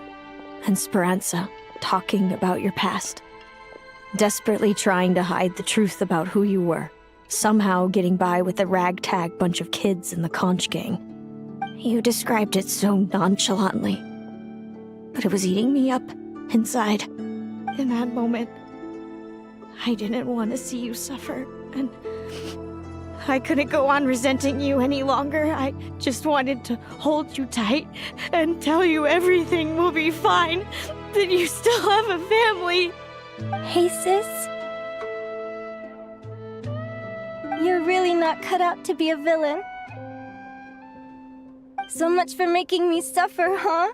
and Speranza talking about your past. Desperately trying to hide the truth about who you were. Somehow getting by with a ragtag bunch of kids in the conch gang. You described it so nonchalantly. But it was eating me up inside. In that moment, I didn't want to see you suffer, and I couldn't go on resenting you any longer. I just wanted to hold you tight and tell you everything will be fine, that you still have a family. Hey, sis. You're really not cut out to be a villain. So much for making me suffer, huh?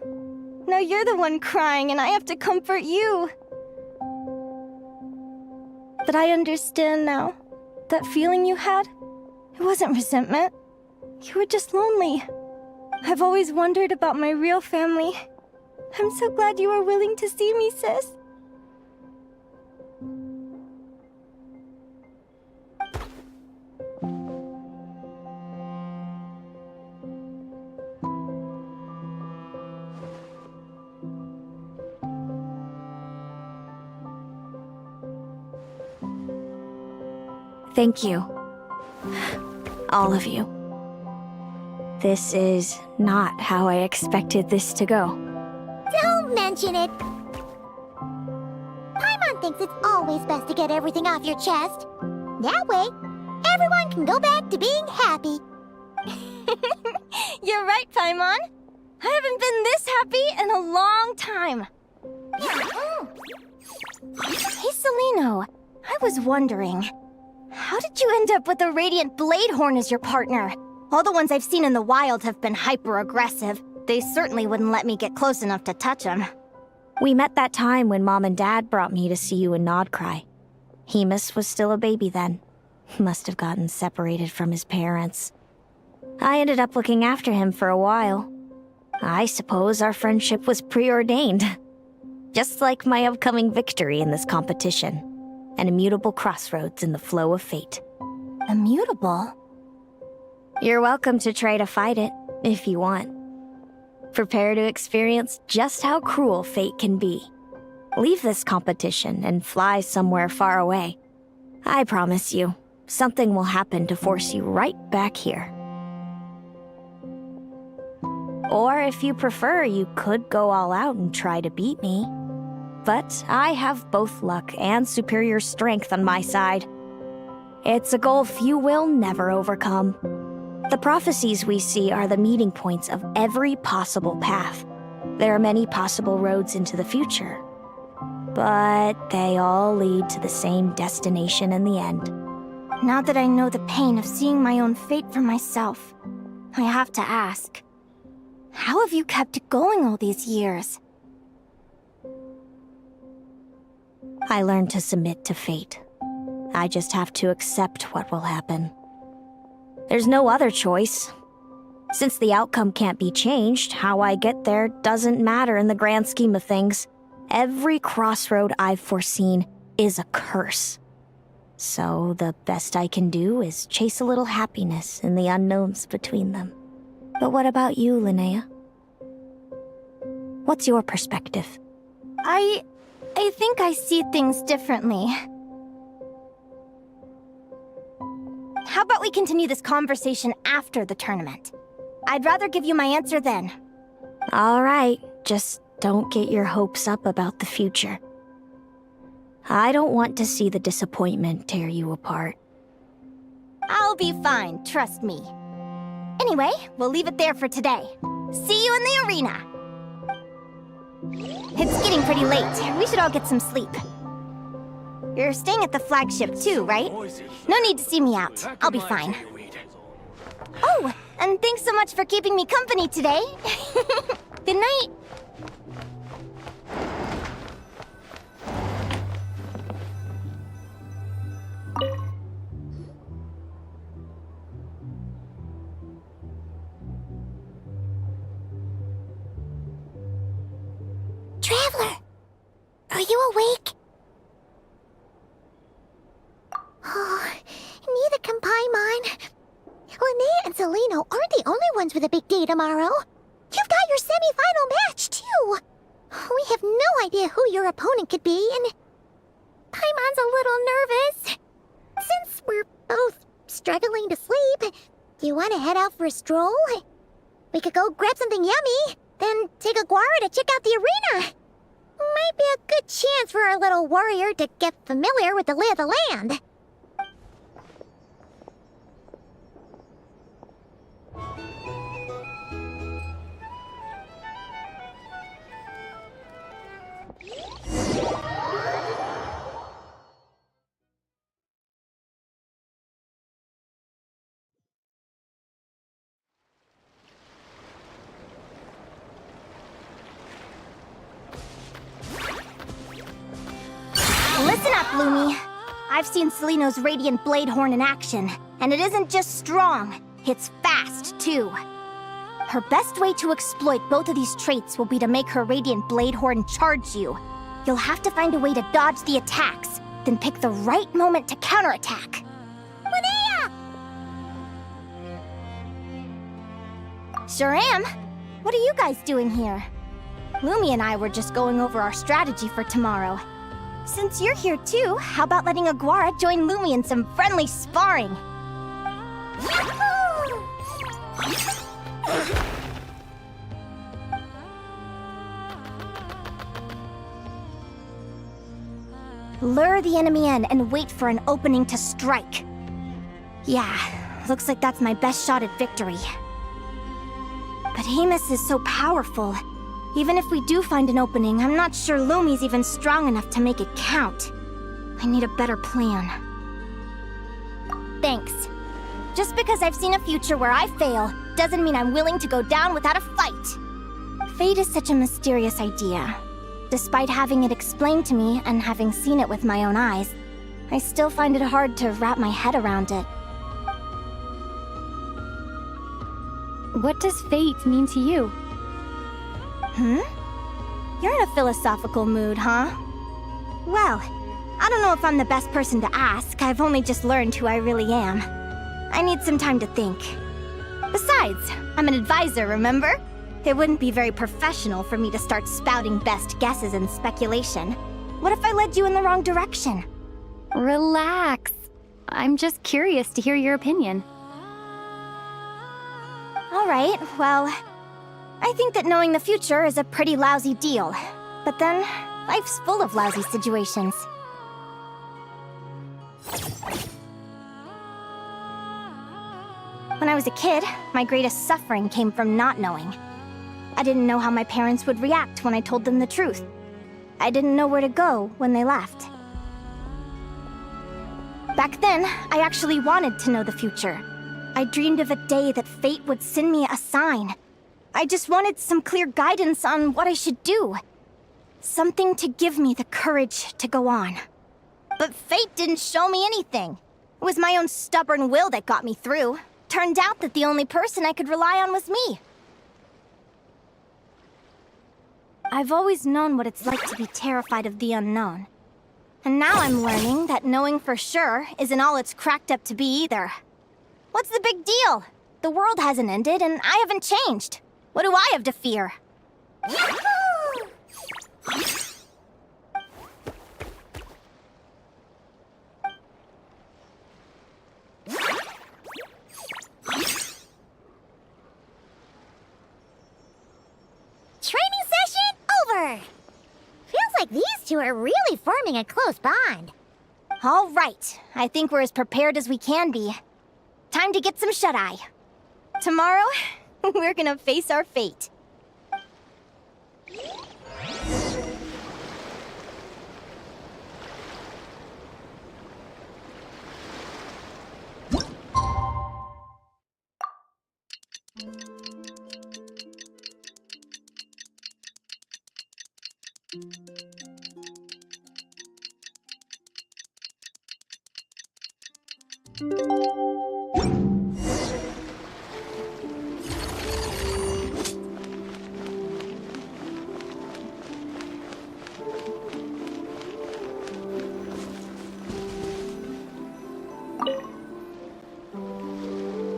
Now you're the one crying and I have to comfort you. But I understand now. That feeling you had, it wasn't resentment. You were just lonely. I've always wondered about my real family. I'm so glad you were willing to see me, sis. Thank you. All of you. This is not how I expected this to go. Don't mention it. Paimon thinks it's always best to get everything off your chest. That way, everyone can go back to being happy. You're right, Paimon. I haven't been this happy in a long time. Hey, Celino. I was wondering, how did you end up with a Radiant Bladehorn as your partner? All the ones I've seen in the wild have been hyper-aggressive. They certainly wouldn't let me get close enough to touch them. We met that time when Mom and Dad brought me to see you in Nodcry. Hemus was still a baby then. Must have gotten separated from his parents. I ended up looking after him for a while. I suppose our friendship was preordained. Just like my upcoming victory in this competition. An immutable crossroads in the flow of fate. Immutable? You're welcome to try to fight it, if you want. Prepare to experience just how cruel fate can be. Leave this competition and fly somewhere far away. I promise you, something will happen to force you right back here. Or if you prefer, you could go all out and try to beat me. But I have both luck and superior strength on my side. It's a gulf you will never overcome. The prophecies we see are the meeting points of every possible path. There are many possible roads into the future. But they all lead to the same destination in the end. Now that I know the pain of seeing my own fate for myself, I have to ask, how have you kept it going all these years? I learned to submit to fate. I just have to accept what will happen. There's no other choice. Since the outcome can't be changed, how I get there doesn't matter in the grand scheme of things. Every crossroad I've foreseen is a curse. So the best I can do is chase a little happiness in the unknowns between them. But what about you, Linnea? What's your perspective? I think I see things differently. How about we continue this conversation after the tournament? I'd rather give you my answer then. All right, just don't get your hopes up about the future. I don't want to see the disappointment tear you apart. I'll be fine, trust me. Anyway, we'll leave it there for today. See you in the arena! It's getting pretty late. We should all get some sleep. You're staying at the flagship too, right? No need to see me out. I'll be fine. Oh, and thanks so much for keeping me company today. Good night. Traveler, are you awake? Oh, neither can Paimon. Linnea and Celino aren't the only ones with a big day tomorrow. You've got your semi-final match, too. We have no idea who your opponent could be, and Paimon's a little nervous. Since we're both struggling to sleep, do you want to head out for a stroll? We could go grab something yummy, then take a guara to check out the arena. Might be a good chance for our little warrior to get familiar with the lay of the land. Listen up, Lumi. I've seen Celino's Radiant Bladehorn in action, and it isn't just strong, it's fast, too. Her best way to exploit both of these traits will be to make her Radiant Bladehorn charge you. You'll have to find a way to dodge the attacks, then pick the right moment to counterattack. Linnea! Sure am. What are you guys doing here? Lumi and I were just going over our strategy for tomorrow. Since you're here too, how about letting Aguara join Lumi in some friendly sparring? Lure the enemy in and wait for an opening to strike. Yeah, looks like that's my best shot at victory. But Amos is so powerful. Even if we do find an opening, I'm not sure Lumi's even strong enough to make it count. I need a better plan. Thanks. Just because I've seen a future where I fail, doesn't mean I'm willing to go down without a fight. Fate is such a mysterious idea. Despite having it explained to me and having seen it with my own eyes, I still find it hard to wrap my head around it. What does fate mean to you? You're in a philosophical mood, huh? Well, I don't know if I'm the best person to ask. I've only just learned who I really am. I need some time to think. Besides, I'm an advisor, remember? It wouldn't be very professional for me to start spouting best guesses and speculation. What if I led you in the wrong direction? Relax. I'm just curious to hear your opinion. Alright, well, I think that knowing the future is a pretty lousy deal. But then, life's full of lousy situations. When I was a kid, my greatest suffering came from not knowing. I didn't know how my parents would react when I told them the truth. I didn't know where to go when they left. Back then, I actually wanted to know the future. I dreamed of a day that fate would send me a sign. I just wanted some clear guidance on what I should do. Something to give me the courage to go on. But fate didn't show me anything. It was my own stubborn will that got me through. Turned out that the only person I could rely on was me. I've always known what it's like to be terrified of the unknown. And now I'm learning that knowing for sure isn't all it's cracked up to be either. What's the big deal? The world hasn't ended and I haven't changed. What do I have to fear? Training session over! Feels like these two are really forming a close bond. All right, I think we're as prepared as we can be. Time to get some shut-eye. Tomorrow, we're gonna face our fate.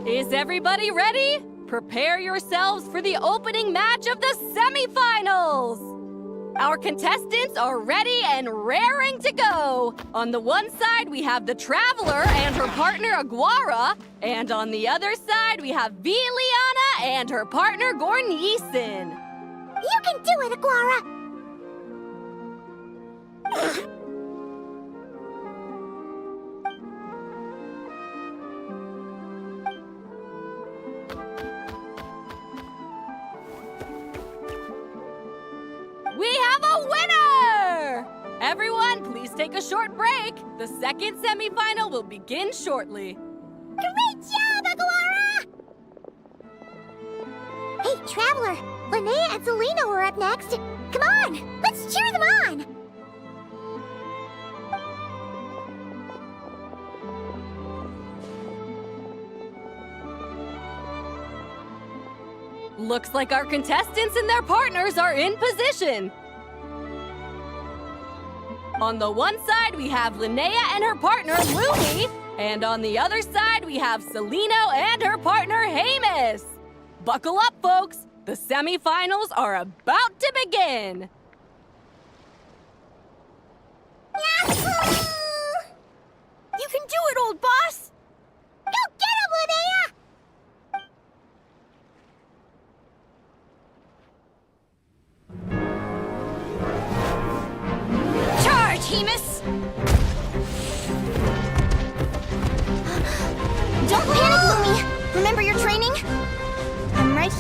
Is everybody ready? Prepare yourselves for the opening match of the semifinals! Our contestants are ready and raring to go! On the one side, we have the Traveler and her partner Aguara, and on the other side, we have Viliana and her partner Gornyisen. You can do it, Aguara! We have a winner! Everyone, please take a short break. The second semifinal will begin shortly. Great job, Aguara! Hey, Traveler, Linnea and Selena are up next. Come on, let's cheer them on! Looks like our contestants and their partners are in position. On the one side, we have Linnea and her partner, Lumi. And on the other side, we have Celino and her partner, Amos. Buckle up, folks. The semifinals are about to begin. Yeah!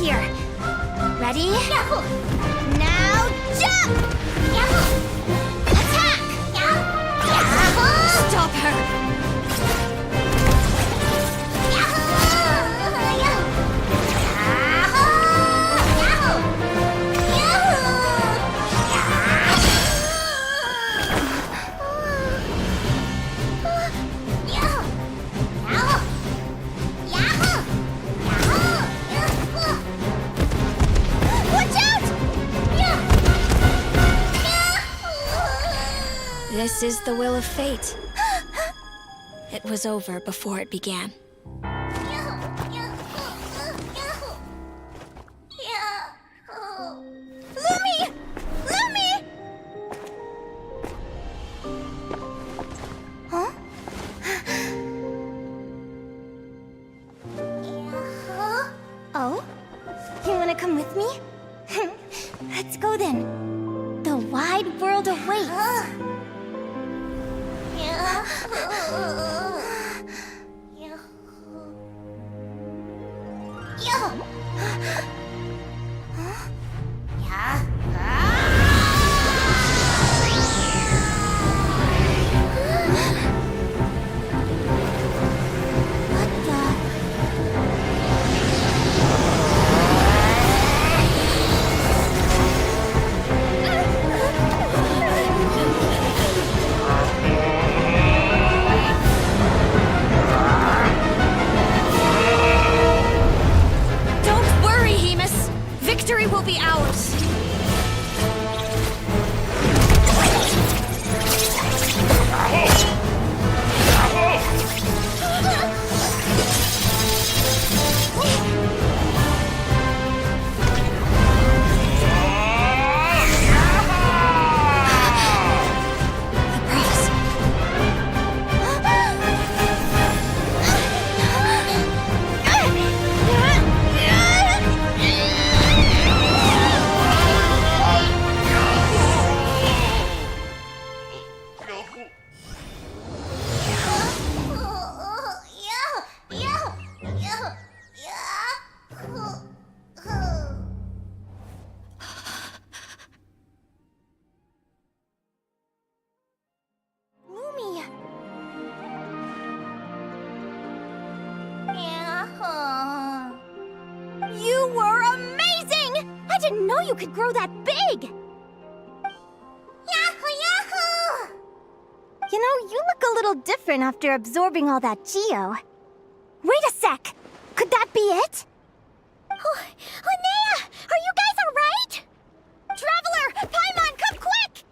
here. Ready? Now jump! Attack! Stop her! This is the will of fate. It was over before it began. Lumi! Lumi! Huh? Oh? You wanna come with me? Let's go then. The wide world awaits. Victory will be ours! You were amazing! I didn't know you could grow that big! Yahoo, yahoo! You know, you look a little different after absorbing all that geo. Wait a sec! Could that be it? Oh, Linnea! Are you guys alright? Traveler! Paimon, come quick!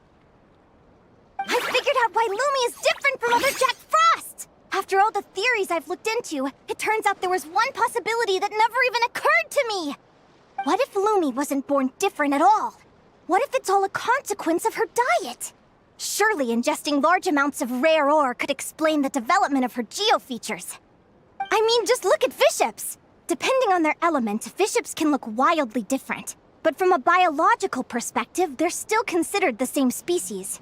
I figured out why Lumi is different from other Jack Frost! After all the theories I've looked into, it turns out there was one possibility that never even occurred to me! What if Lumi wasn't born different at all? What if it's all a consequence of her diet? Surely ingesting large amounts of rare ore could explain the development of her geo-features. I mean, just look at bishops! Depending on their element, bishops can look wildly different. But from a biological perspective, they're still considered the same species.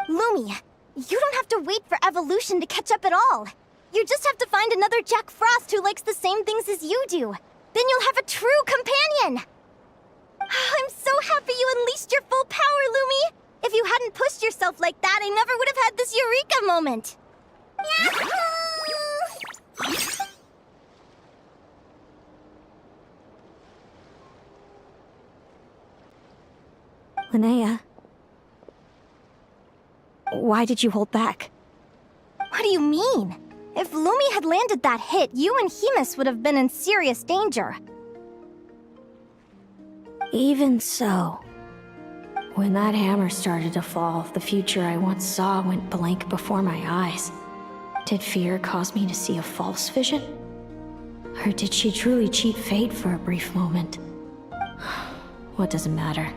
Lumi, you don't have to wait for evolution to catch up at all. You just have to find another Jack Frost who likes the same things as you do. Then you'll have a true companion! I'm so happy you unleashed your full power, Lumi! If you hadn't pushed yourself like that, I never would have had this eureka moment! Yahoo! Linnea, why did you hold back? What do you mean? If Lumi had landed that hit, you and Hemus would have been in serious danger. Even so, when that hammer started to fall, the future I once saw went blank before my eyes. Did fear cause me to see a false vision? Or did she truly cheat fate for a brief moment? What does it matter?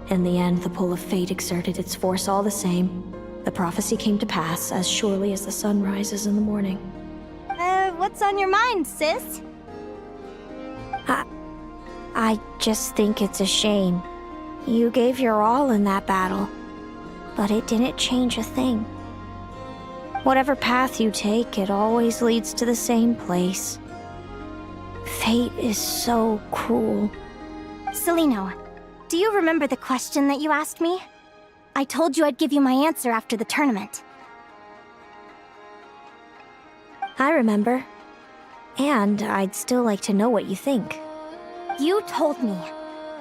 In the end, the pull of fate exerted its force all the same. The prophecy came to pass as surely as the sun rises in the morning. What's on your mind, sis? I just think it's a shame. You gave your all in that battle, but it didn't change a thing. Whatever path you take, it always leads to the same place. Fate is so cruel. Celino, do you remember the question that you asked me? I told you I'd give you my answer after the tournament. I remember. And I'd still like to know what you think. You told me.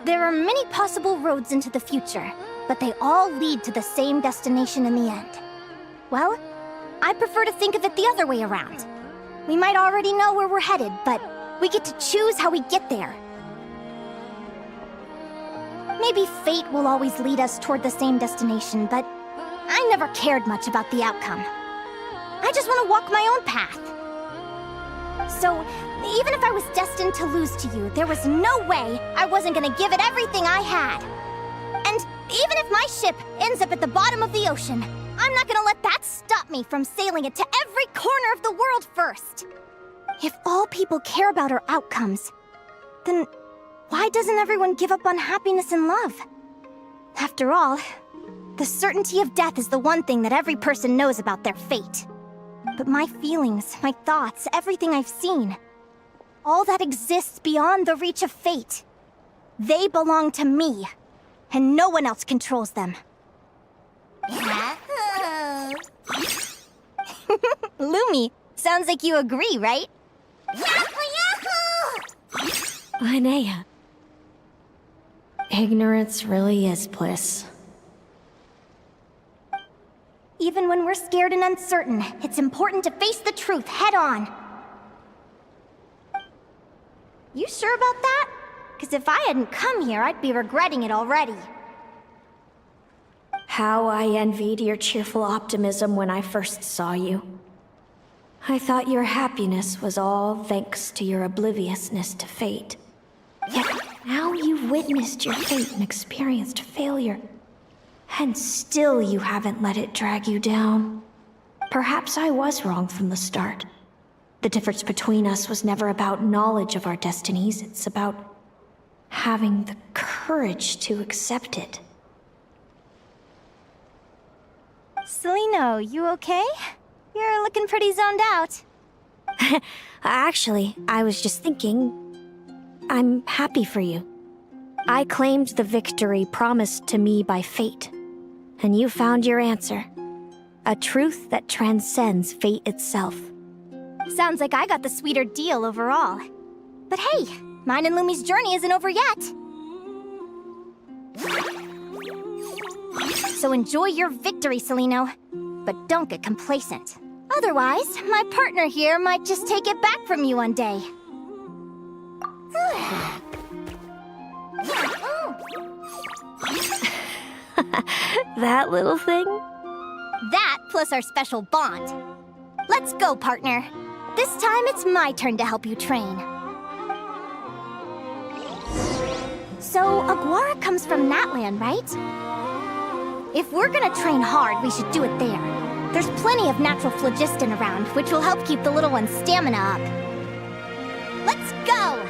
There are many possible roads into the future, but they all lead to the same destination in the end. Well, I prefer to think of it the other way around. We might already know where we're headed, but we get to choose how we get there. Maybe fate will always lead us toward the same destination, but I never cared much about the outcome. I just want to walk my own path. So, even if I was destined to lose to you, there was no way I wasn't gonna give it everything I had. And even if my ship ends up at the bottom of the ocean, I'm not gonna let that stop me from sailing it to every corner of the world first. If all people care about are outcomes, then why doesn't everyone give up on happiness and love? After all, the certainty of death is the one thing that every person knows about their fate. But my feelings, my thoughts, everything I've seen, all that exists beyond the reach of fate. They belong to me, and no one else controls them. Lumi, sounds like you agree, right? Linnea. Ignorance really is bliss. Even when we're scared and uncertain, it's important to face the truth head on. You sure about that? Because if I hadn't come here, I'd be regretting it already. How I envied your cheerful optimism when I first saw you. I thought your happiness was all thanks to your obliviousness to fate. Yet now you've witnessed your fate and experienced failure. And still you haven't let it drag you down. Perhaps I was wrong from the start. The difference between us was never about knowledge of our destinies, it's about having the courage to accept it. Celino, you okay? You're looking pretty zoned out. Actually, I was just thinking, I'm happy for you. I claimed the victory promised to me by fate, and you found your answer. A truth that transcends fate itself. Sounds like I got the sweeter deal overall. But hey, mine and Lumi's journey isn't over yet. So enjoy your victory, Celino. But don't get complacent. Otherwise, my partner here might just take it back from you one day. That little thing? That plus our special bond. Let's go, partner. This time it's my turn to help you train. So, Aguara comes from Natland, right? If we're gonna train hard, we should do it there. There's plenty of natural phlogiston around, which will help keep the little one's stamina up. Let's go!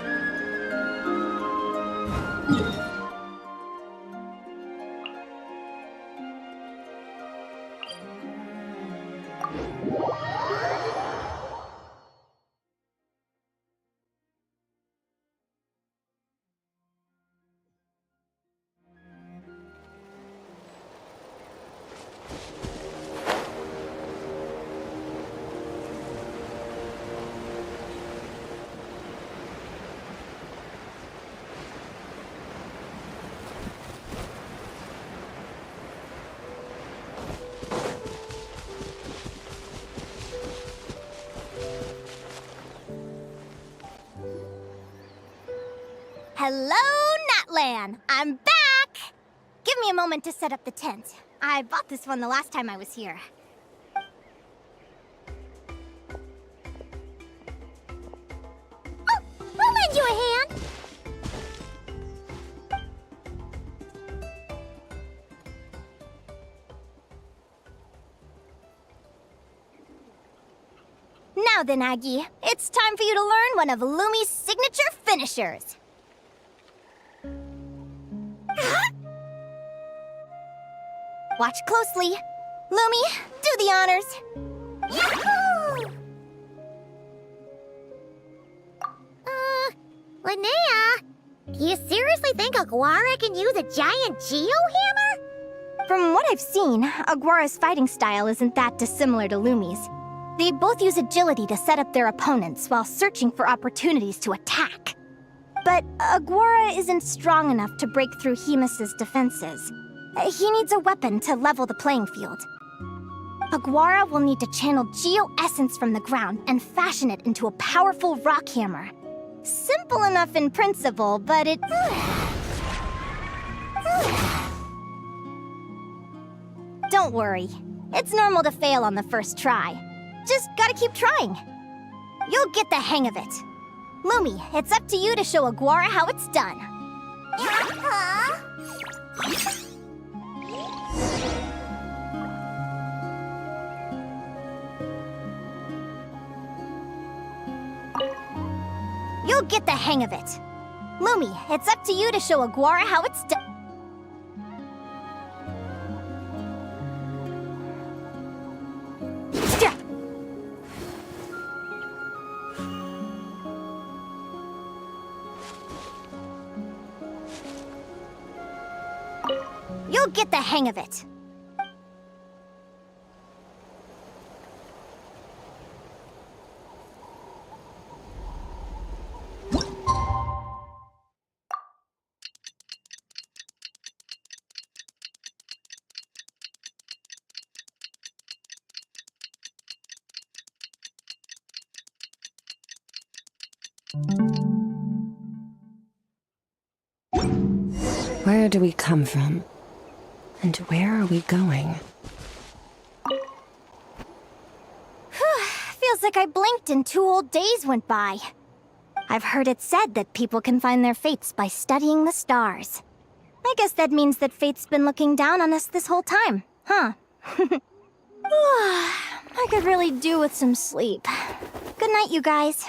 Hello, Natlan! I'm back! Give me a moment to set up the tent. I bought this one the last time I was here. Oh, I'll lend you a hand. Now then, Aggie, it's time for you to learn one of Lumi's signature finishers. Watch closely. Lumi, do the honors. Yahoo! Linnea, you seriously think Aguara can use a giant geo-hammer? From what I've seen, Aguara's fighting style isn't that dissimilar to Lumi's. They both use agility to set up their opponents while searching for opportunities to attack. But Aguara isn't strong enough to break through Hemus's defenses. He needs a weapon to level the playing field. Aguara will need to channel geo-essence from the ground and fashion it into a powerful rock hammer. Simple enough in principle, but it... Don't worry. It's normal to fail on the first try. Just gotta keep trying. You'll get the hang of it. Lumi, it's up to you to show Aguara how it's done. You'll get the hang of it. Lumi, it's up to you to show Aguara how it's done. You'll get the hang of it. Where do we come from? And where are we going? Feels like I blinked and 2 whole days went by. I've heard it said that people can find their fates by studying the stars. I guess that means that fate's been looking down on us this whole time, huh? I could really do with some sleep. Good night, you guys.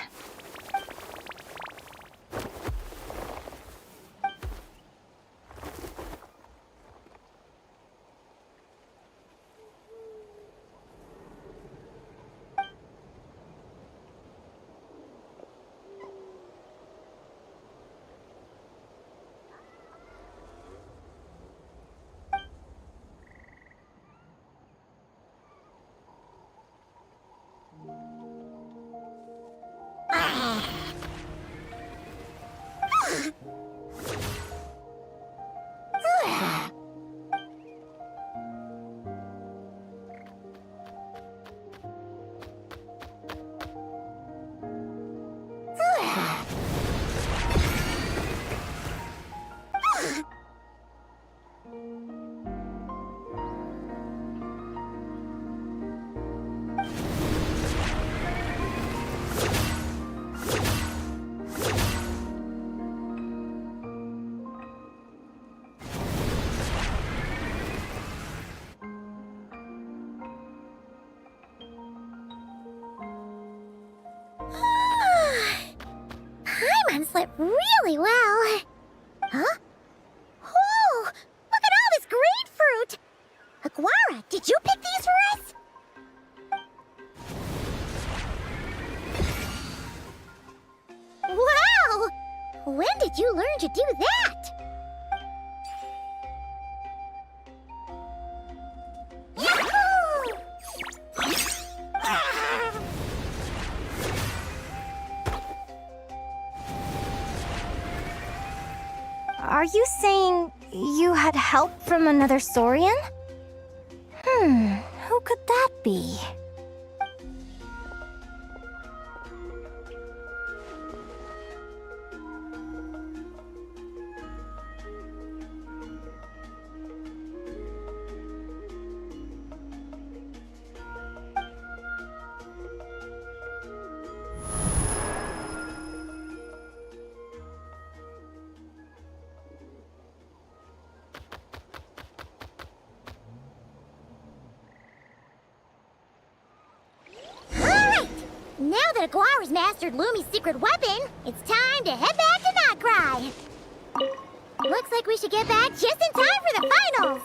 Paimon slept really well. Huh? Oh, look at all this grapefruit! Aguara, did you pick these for us? Wow! When did you learn to do that? Yahoo! Are you saying you had help from another Saurian? Who could that be? Now that Aguara's mastered Lumi's secret weapon, it's time to head back to Notcry. Looks like we should get back just in time for the finals.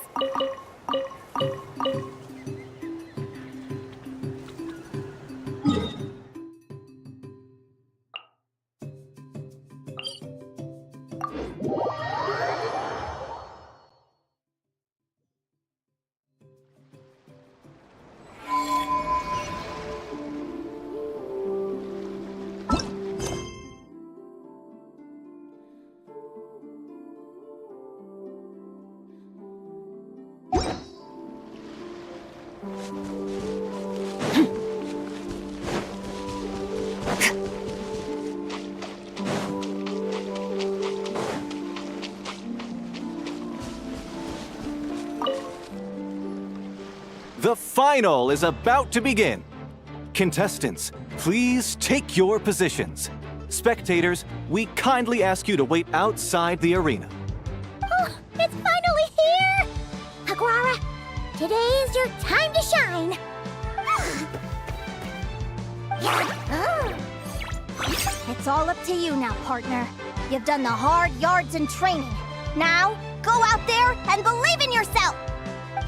The final is about to begin. Contestants, please take your positions. Spectators, we kindly ask you to wait outside the arena. Oh, it's finally here! Aguara, today's your time to shine. It's all up to you now, partner. You've done the hard yards in training. Now, go out there and believe in yourself!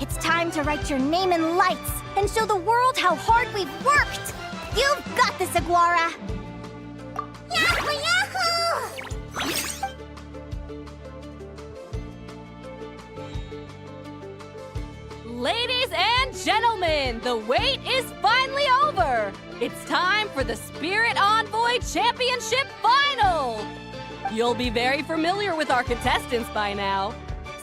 It's time to write your name in lights and show the world how hard we've worked! You've got this, Aguara! Yahoo! Yahoo! Ladies and gentlemen, the wait is finally over. It's time for the Spirit Envoy Championship Final. You'll be very familiar with our contestants by now.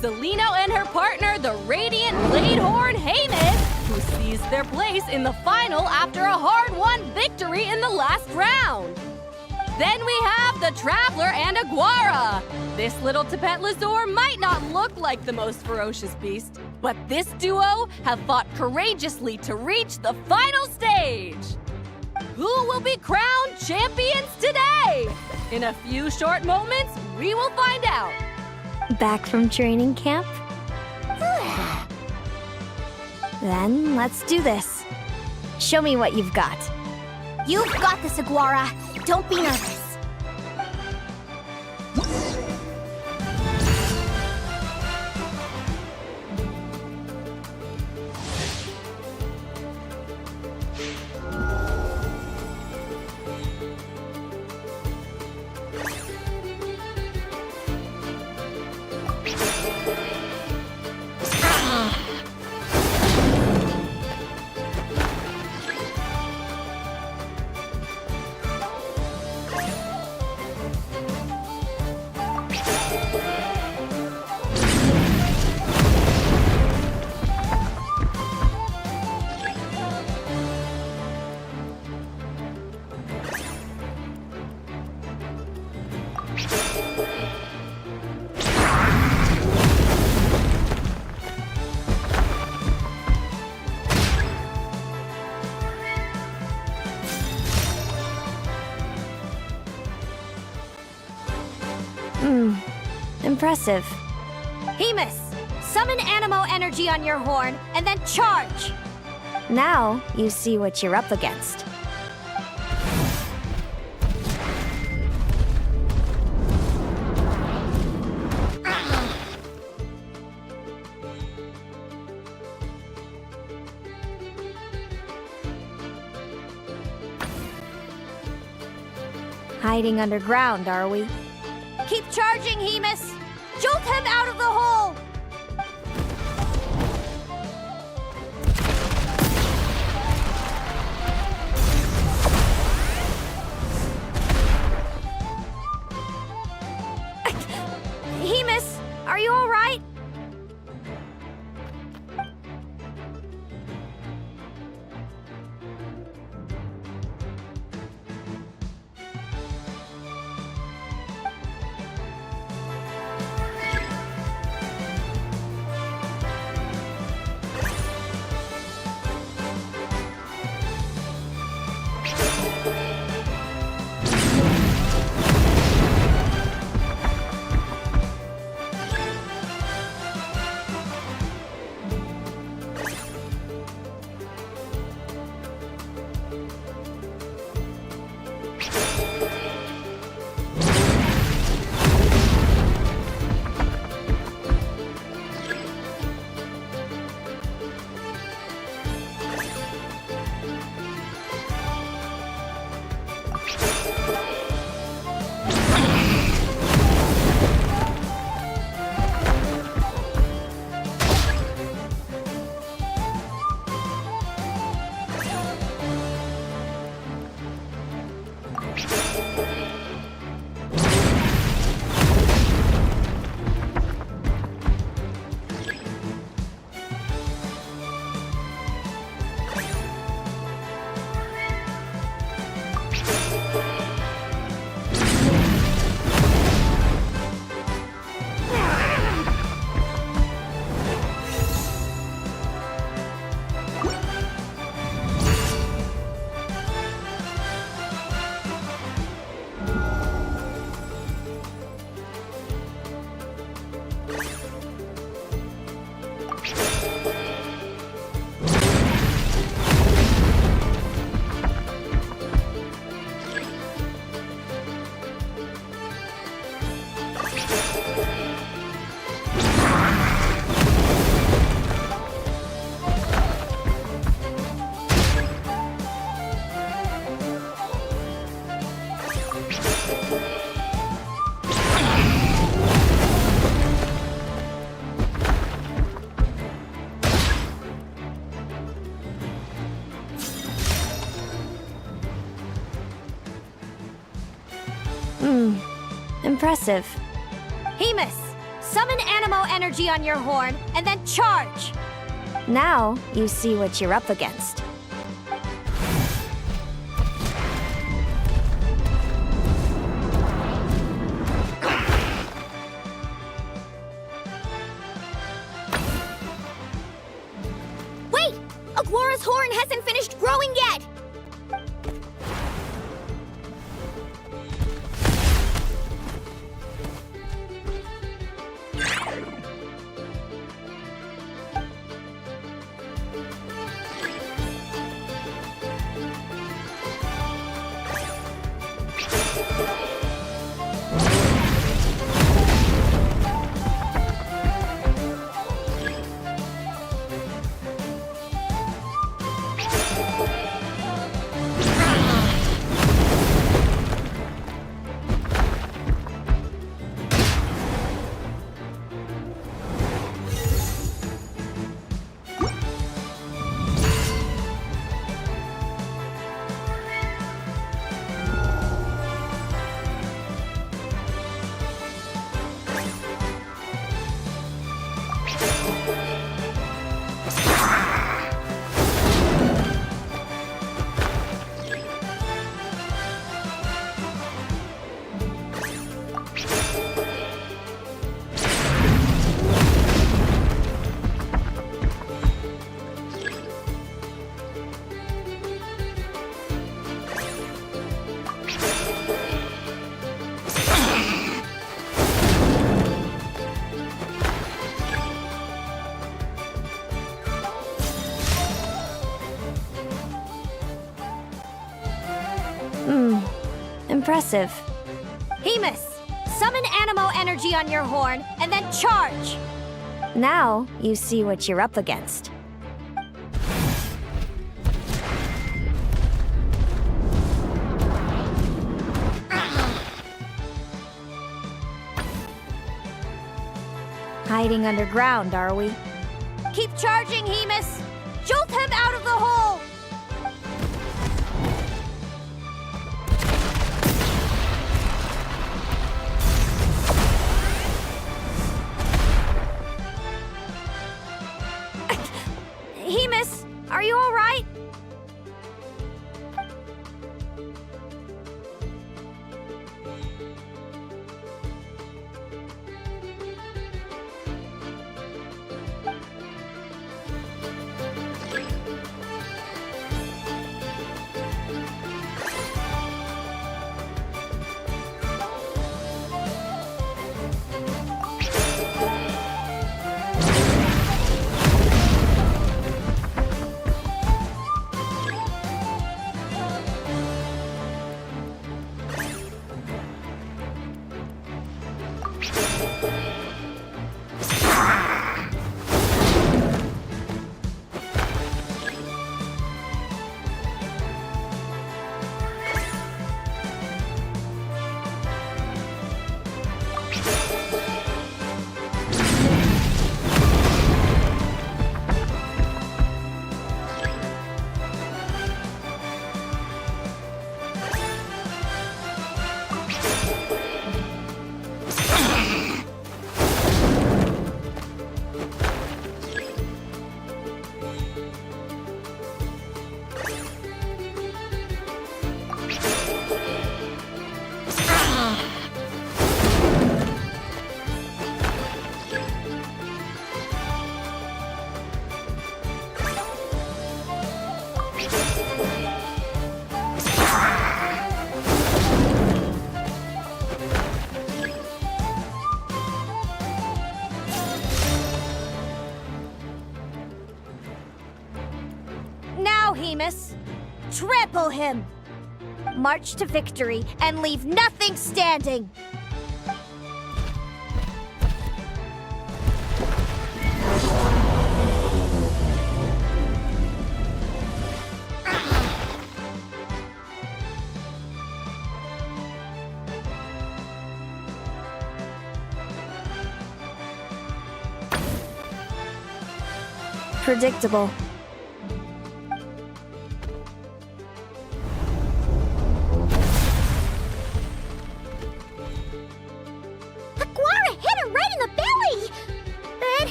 Celino and her partner, the Radiant Bladehorn Haymis, who seized their place in the final after a hard-won victory in the last round. Then we have the Traveler and Aguara. This little Tipet Lazur might not look like the most ferocious beast, but this duo have fought courageously to reach the final stage. Who will be crowned champions today? In a few short moments, we will find out. Back from training camp? Then let's do this. Show me what you've got. You've got this, Aguara. Don't be nervous. Impressive. Haymis, summon Animo energy on your horn, and then charge! Now you see what you're up against. Hiding underground, are we? Keep charging, Haymis! Jolt him out of the hole! Haymis, are you all right? Impressive. Hemus, summon Animo energy on your horn, and then charge! Now you see what you're up against. Wait! Aguara's horn hasn't finished growing yet! Impressive. Hemus, summon Animo energy on your horn, and then charge! Now you see what you're up against. Hiding underground, are we? Keep charging, Hemus! Jolt him out of the hole! Hemus, are you all right? Now, Hemus, trample him! March to victory and leave nothing standing! Predictable.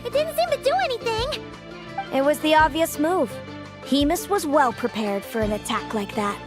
It didn't seem to do anything. It was the obvious move. Hemus was well prepared for an attack like that.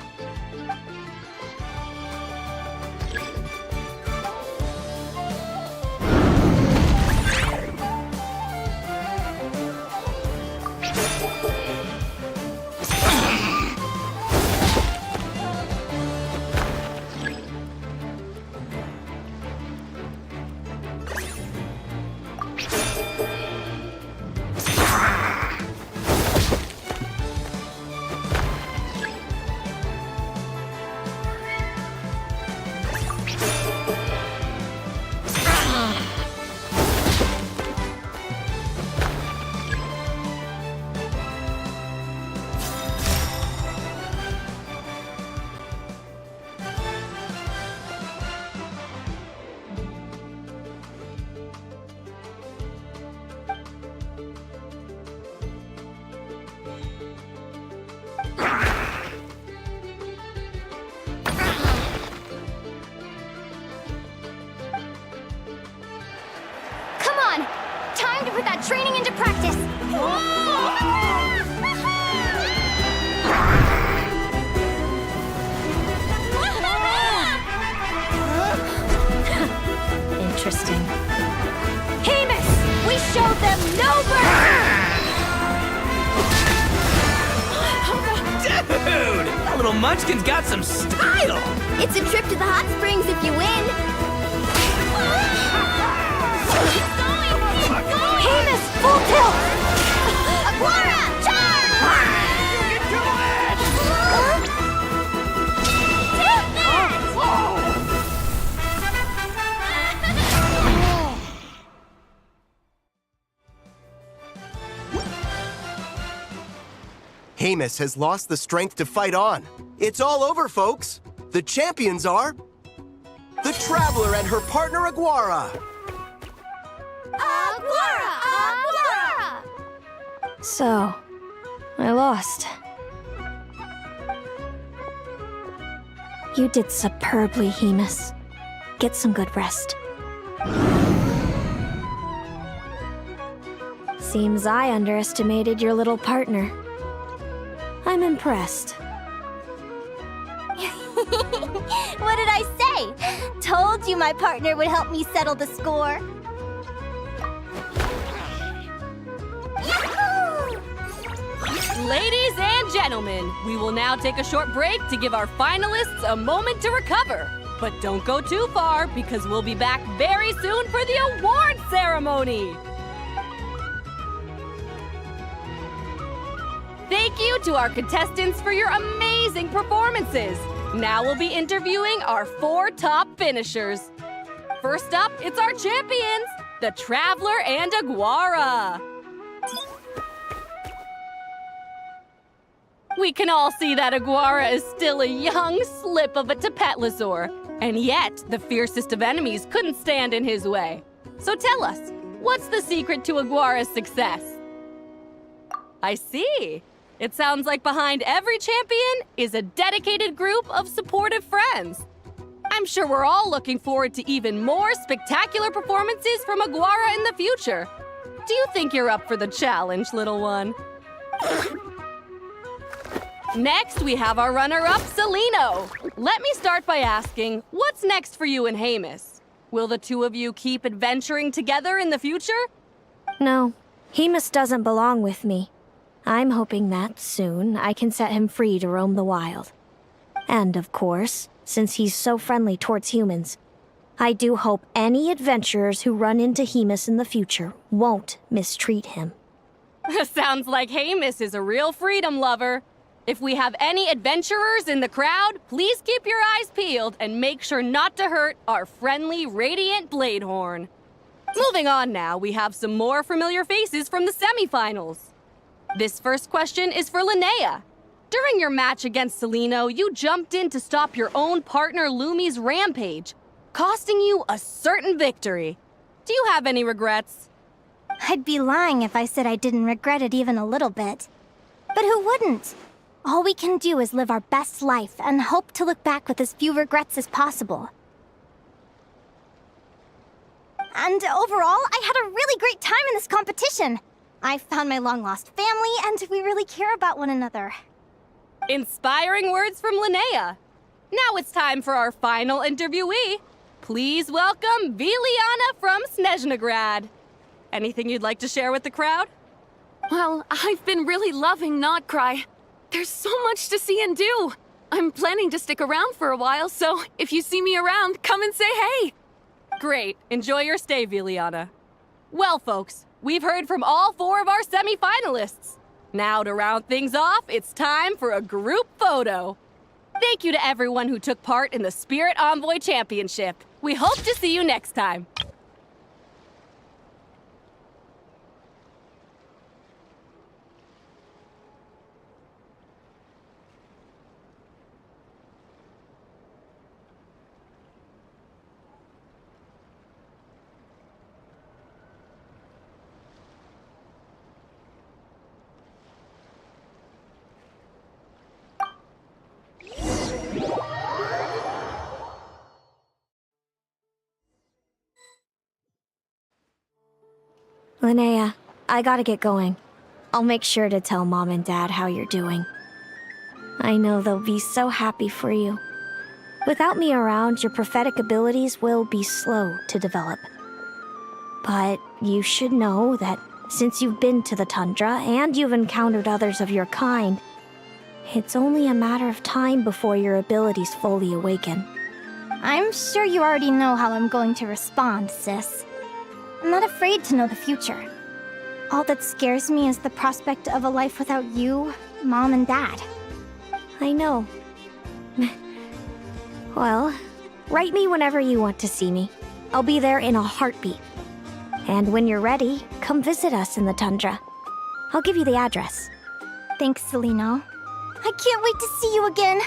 Time to put that training into practice! Interesting. Hemus! We showed them no mercy! Dude! That little munchkin's got some style! It's a trip to the hot springs if you win. Hemus, full tilt! Aguara! Charge! Hemus has lost the strength to fight on. It's all over, folks. The champions are the Traveler and her partner Aguara. Aguara! Aguara! So, I lost. You did superbly, Hemus. Get some good rest. Seems I underestimated your little partner. I'm impressed. What did I say? Told you my partner would help me settle the score. Ladies and gentlemen, we will now take a short break to give our finalists a moment to recover. But don't go too far, because we'll be back very soon for the award ceremony. Thank you to our contestants for your amazing performances. Now we'll be interviewing our 4 top finishers. First up, it's our champions, the Traveler and Aguara. We can all see that Aguara is still a young slip of a Tapetlosaur, and yet the fiercest of enemies couldn't stand in his way. So tell us, what's the secret to Aguara's success? I see. It sounds like behind every champion is a dedicated group of supportive friends. I'm sure we're all looking forward to even more spectacular performances from Aguara in the future. Do you think you're up for the challenge, little one? Next, we have our runner-up, Celino. Let me start by asking, what's next for you and Hemus? Will the two of you keep adventuring together in the future? No, Hemus doesn't belong with me. I'm hoping that soon I can set him free to roam the wild. And of course, since he's so friendly towards humans, I do hope any adventurers who run into Hemus in the future won't mistreat him. Sounds like Hemus is a real freedom lover. If we have any adventurers in the crowd, please keep your eyes peeled and make sure not to hurt our friendly, radiant Bladehorn. Moving on now, we have some more familiar faces from the semifinals. This first question is for Linnea. During your match against Celino, you jumped in to stop your own partner Lumi's rampage, costing you a certain victory. Do you have any regrets? I'd be lying if I said I didn't regret it even a little bit. But who wouldn't? All we can do is live our best life and hope to look back with as few regrets as possible. And overall, I had a really great time in this competition. I found my long-lost family, and we really care about one another. Inspiring words from Linnea. Now it's time for our final interviewee. Please welcome Viliana from Snezhnegrad. Anything you'd like to share with the crowd? Well, I've been really loving Not Cry. There's so much to see and do. I'm planning to stick around for a while, so if you see me around, come and say hey. Great. Enjoy your stay, Viliana. Well, folks, we've heard from all 4 of our semi-finalists. Now, to round things off, it's time for a group photo. Thank you to everyone who took part in the Spirit Envoy Championship. We hope to see you next time. Linnea, I gotta get going. I'll make sure to tell Mom and Dad how you're doing. I know they'll be so happy for you. Without me around, your prophetic abilities will be slow to develop. But you should know that since you've been to the tundra and you've encountered others of your kind, it's only a matter of time before your abilities fully awaken. I'm sure you already know how I'm going to respond, sis. I'm not afraid to know the future. All that scares me is the prospect of a life without you, Mom, and Dad. I know. Well, write me whenever you want to see me. I'll be there in a heartbeat. And when you're ready, come visit us in the tundra. I'll give you the address. Thanks, Celino. I can't wait to see you again.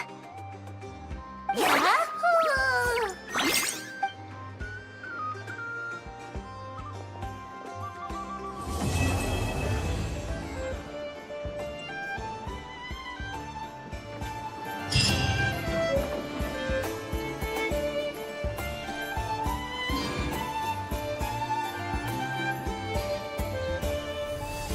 Yeah!